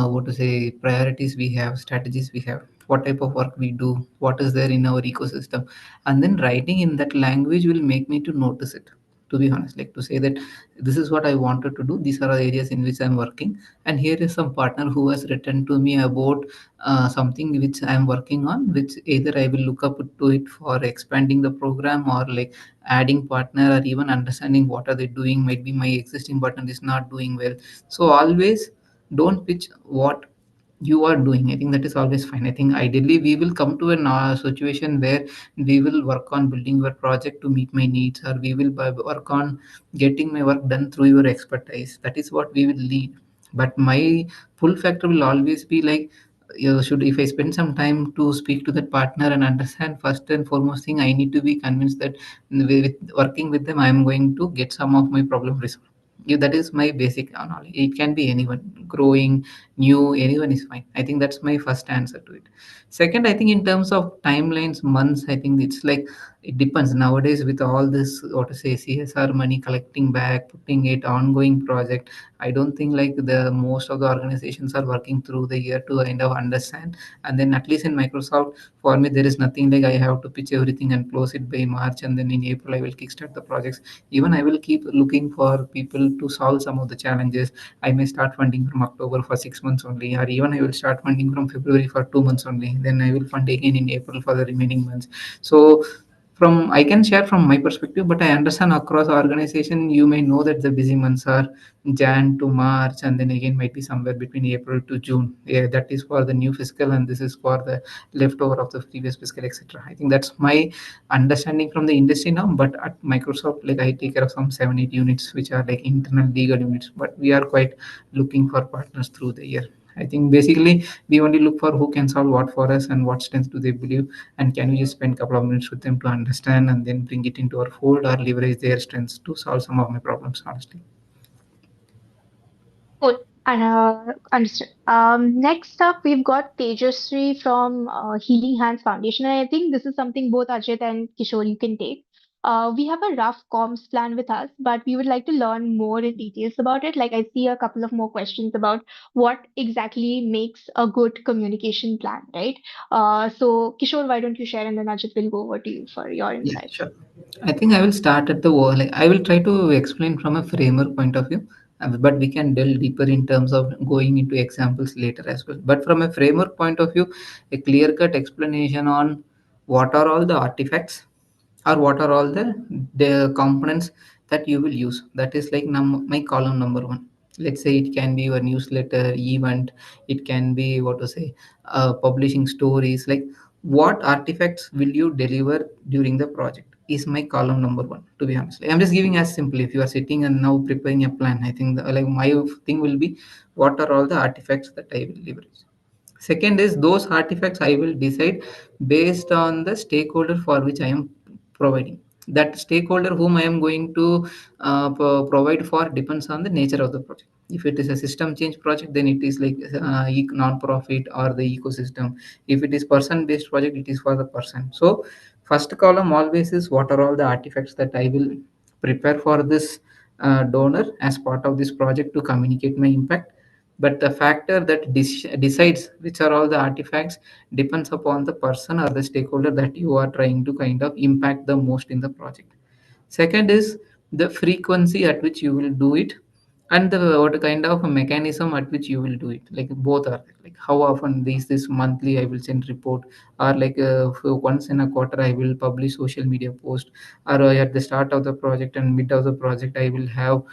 Speaker 2: what to say priorities we have, strategies we have, what type of work we do, what is there in our ecosystem, and then writing in that language will make me to notice it, to be honest, like to say that this is what I wanted to do, these are the areas in which I'm working, and here is some partner who has written to me about something which I'm working on, which either I will look up to it for expanding the program, or like adding partner, or even understanding what are they doing, might be my existing partner is not doing well. So always don't pitch what you are doing. I think that is always fine. I think ideally we will come to a situation where we will work on building your project to meet my needs, or we will work on getting my work done through your expertise. That is what we will lead. But my pull factor will always be like, should, if I spend some time to speak to that partner and understand, first and foremost thing, I need to be convinced that with working with them I am going to get some of my problem resolved. Yeah, that is my basic knowledge. It can be anyone, growing, new, anyone is fine. I think that's my first answer to it. Second, I think in terms of timelines, months, I think it's like it depends nowadays with all this, what to say, CSR money collecting back, putting it ongoing project. I don't think like the most of the organizations are working through the year to kind of understand. And then at least in Microsoft, for me, there is nothing like I have to pitch everything and close it by March, and then in April I will kickstart the projects. Even I will keep looking for people to solve some of the challenges. I may start funding from October for 6 months only, or even I will start funding from February for 2 months only. Then I will fund again in April for the remaining months. So from, I can share from my perspective, but I understand across organization you may know that the busy months are Jan to March, and then again might be somewhere between April to June. Yeah, that is for the new fiscal, and this is for the leftover of the previous fiscal, etc. I think that's my understanding from the industry now. But at Microsoft, like I take care of some 7-8 units which are like internal legal units, but we are quite looking for partners through the year. I think basically we only look for who can solve what for us and what strengths do they believe, and can we just spend a couple of minutes with them to understand and then bring it into our fold, or leverage their strengths to solve some of my problems, honestly.
Speaker 1: Cool. Understood. Next up, we've got Tejasri from Healing Hands Foundation. And I think this is something both Ajit and Kishore you can take. We have a rough comms plan with us, but we would like to learn more in details about it. Like I see a couple of more questions about what exactly makes a good communication plan, right? So Kishore, why don't you share, and then Ajit will go over to you for your
Speaker 2: Yeah,
Speaker 1: insights.
Speaker 2: sure. I think I will start at the like I will try to explain from a framework point of view, but we can delve deeper in terms of going into examples later as well. But from a framework point of view, a clear-cut explanation on what are all the artifacts or what are all the components that you will use. That is like my column number one. Let's say it can be your newsletter event, it can be what to say, publishing stories. Like what artifacts will you deliver during the project is my column number one, to be honest. I'm just giving as simple. If you are sitting and now preparing a plan, I think like my thing will be what are all the artifacts that I will leverage. Second is those artifacts I will decide based on the stakeholder for which I am providing. That stakeholder whom I am going to provide for depends on the nature of the project. If it is a system change project, then it is like non-profit or the ecosystem. If it is person-based project, it is for the person. So first column always is what are all the artifacts that I will prepare for this donor as part of this project to communicate my impact. But the factor that decides which are all the artifacts depends upon the person or the stakeholder that you are trying to kind of impact the most in the project. Second is the frequency at which you will do it, and the what kind of a mechanism at which you will do it. Like both are like how often this monthly I will send report, or like once in a quarter I will publish social media post, or at the start of the project and mid of the project I will have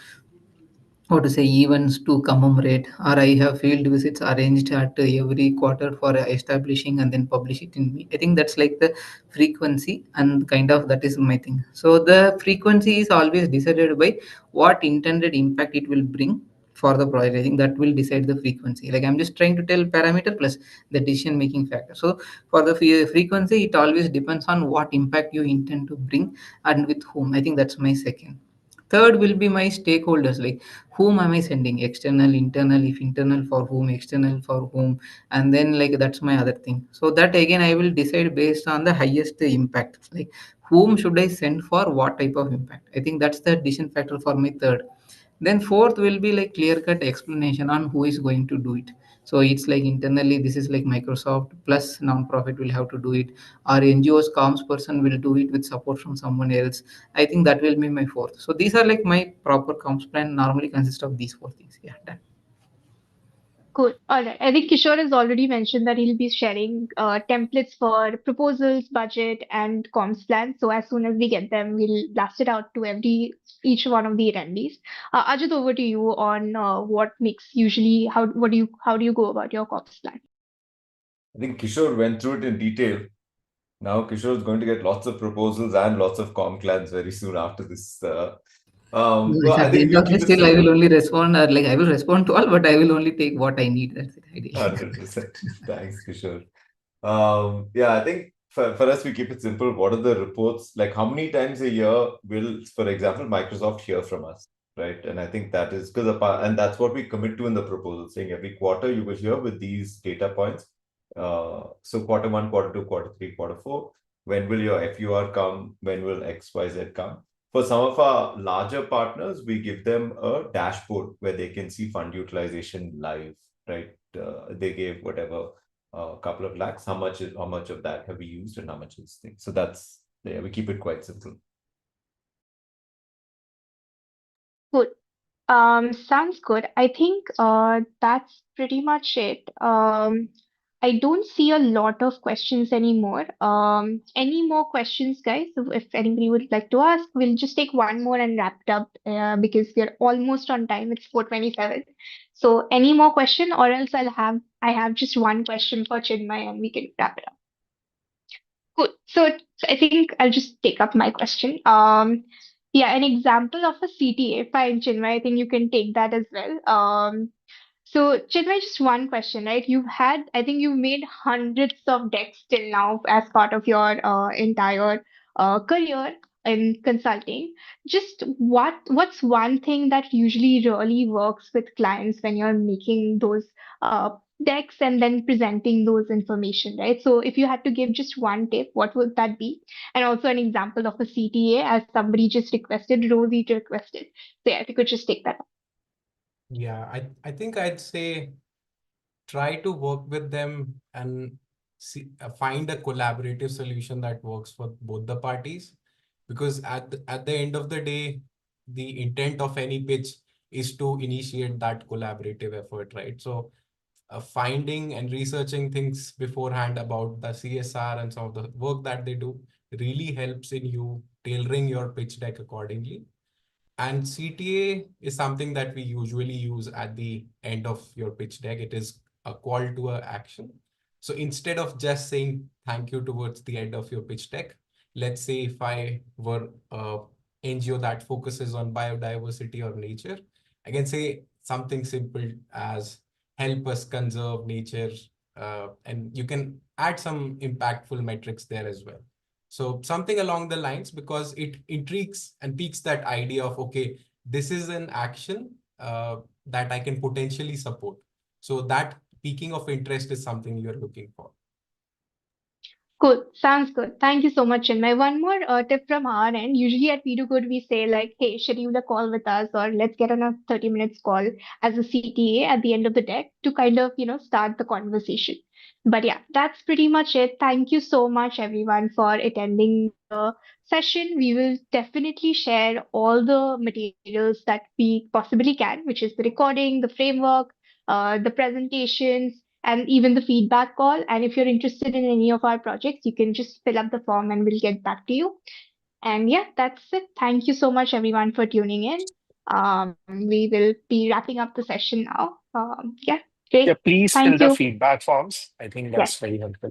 Speaker 2: or to say events to commemorate, or I have field visits arranged at every quarter for establishing and then publish it in me. I think that's like the frequency, and kind of that is my thing. So the frequency is always decided by what intended impact it will bring for the project. I think that will decide the frequency. Like I'm just trying to tell parameter plus the decision making factor. So for the frequency, it always depends on what impact you intend to bring and with whom. I think that's my second. Third will be my stakeholders, like whom am I sending, external, internal, if internal for whom, external for whom, and then like that's my other thing. So that again I will decide based on the highest impact, like whom should I send for what type of impact. I think that's the decision factor for my third. Then fourth will be like clear cut explanation on who is going to do it. So it's like internally this is like Microsoft plus non-profit will have to do it, or NGOs comms person will do it with support from someone else. I think that will be my fourth. So these are like my proper comms plan normally consist of these four things. Yeah, done.
Speaker 1: Cool. All right. I think Kishore has already mentioned that he'll be sharing templates for proposals, budget, and comms plans. So as soon as we get them, we'll blast it out to each one of the attendees. Ajit, over to you on what makes usually how do you go about your comms plan?
Speaker 5: I think Kishore went through it in detail. Now Kishore is going to get lots of proposals and lots of com plans very soon after this.
Speaker 2: Yes,
Speaker 5: Well, I
Speaker 2: at the
Speaker 5: think
Speaker 2: end
Speaker 5: we'll
Speaker 2: of the
Speaker 5: keep it
Speaker 2: still I will
Speaker 5: simple.
Speaker 2: only respond, or like I will respond to all, but I will only take what I need. That's it, ideally.
Speaker 5: 100%. Thanks, Kishore. Yeah, I think for us, we keep it simple. What are the reports? Like, how many times a year will, for example, Microsoft hear from us, right? And I think that is because, and that's what we commit to in the proposal, saying every quarter you will hear with these data points. So quarter one, quarter two, quarter three, quarter four. When will your FUR come? When will XYZ come? For some of our larger partners, we give them a dashboard where they can see fund utilization live, right? They gave whatever a couple of lakhs. How much of that have we used and how much is thing? So that's yeah, we keep it quite simple.
Speaker 1: Cool. Sounds good. I think that's pretty much it. I don't see a lot of questions anymore. Any more questions, guys? If anybody would like to ask, we'll just take one more and wrap it up because we're almost on time. It's 4:27. So any more question, or else I have just one question for Chinmay and we can wrap it up. Cool. So I think I'll just take up my question. Yeah, an example of a CTA, fine, Chinmay, I think you can take that as well. So Chinmay, just one question, right? I think you've made hundreds of decks till now as part of your entire career in consulting. Just what's one thing that usually really works with clients when you're making those decks and then presenting those information, right? So if you had to give just one tip, what would that be? And also an example of a CTA, as somebody just requested, Rosie requested. So yeah, if you could just take that up.
Speaker 6: Yeah, I think I'd say try to work with them and find a collaborative solution that works for both the parties. Because at the end of the day, the intent of any pitch is to initiate that collaborative effort, right? So finding and researching things beforehand about the CSR and some of the work that they do really helps in you tailoring your pitch deck accordingly. And CTA is something that we usually use at the end of your pitch deck. It is a call to action. So instead of just saying thank you towards the end of your pitch deck, let's say if I were a NGO that focuses on biodiversity or nature, I can say something simple as help us conserve nature, and you can add some impactful metrics there as well. So something along the lines, because it intrigues and piques that idea of, okay, this is an action that I can potentially support. So that piquing of interest is something you're looking for.
Speaker 1: Cool. Sounds good. Thank you so much, Chinmay. One more tip from our end. Usually at We Do Good, we say like, hey, schedule a call with us or let's get on a 30 minutes call as a CTA at the end of the deck to kind of, start the conversation. But yeah, that's pretty much it. Thank you so much, everyone, for attending the session. We will definitely share all the materials that we possibly can, which is the recording, the framework, the presentations, and even the feedback call. And if you're interested in any of our projects, you can just fill up the form and we'll get back to you. And yeah, that's it. Thank you so much, everyone, for tuning in. We will be wrapping up the session now. Yeah,
Speaker 4: Yeah,
Speaker 1: great.
Speaker 4: please fill
Speaker 1: Thank
Speaker 4: the
Speaker 1: you.
Speaker 4: feedback forms. I think
Speaker 1: Yes,
Speaker 4: that's very helpful.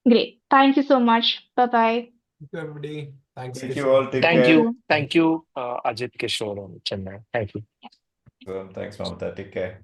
Speaker 1: great. Thank you so much. Bye bye.
Speaker 6: Thank you, everybody. Thanks,
Speaker 5: Thank you
Speaker 6: Kishore.
Speaker 5: all. Take
Speaker 4: Thank
Speaker 1: Thank
Speaker 5: care.
Speaker 4: you.
Speaker 1: you.
Speaker 4: Thank you, Ajit, Kishore, and Chinmay. Thank you.
Speaker 5: Thanks, Mamata. Take care.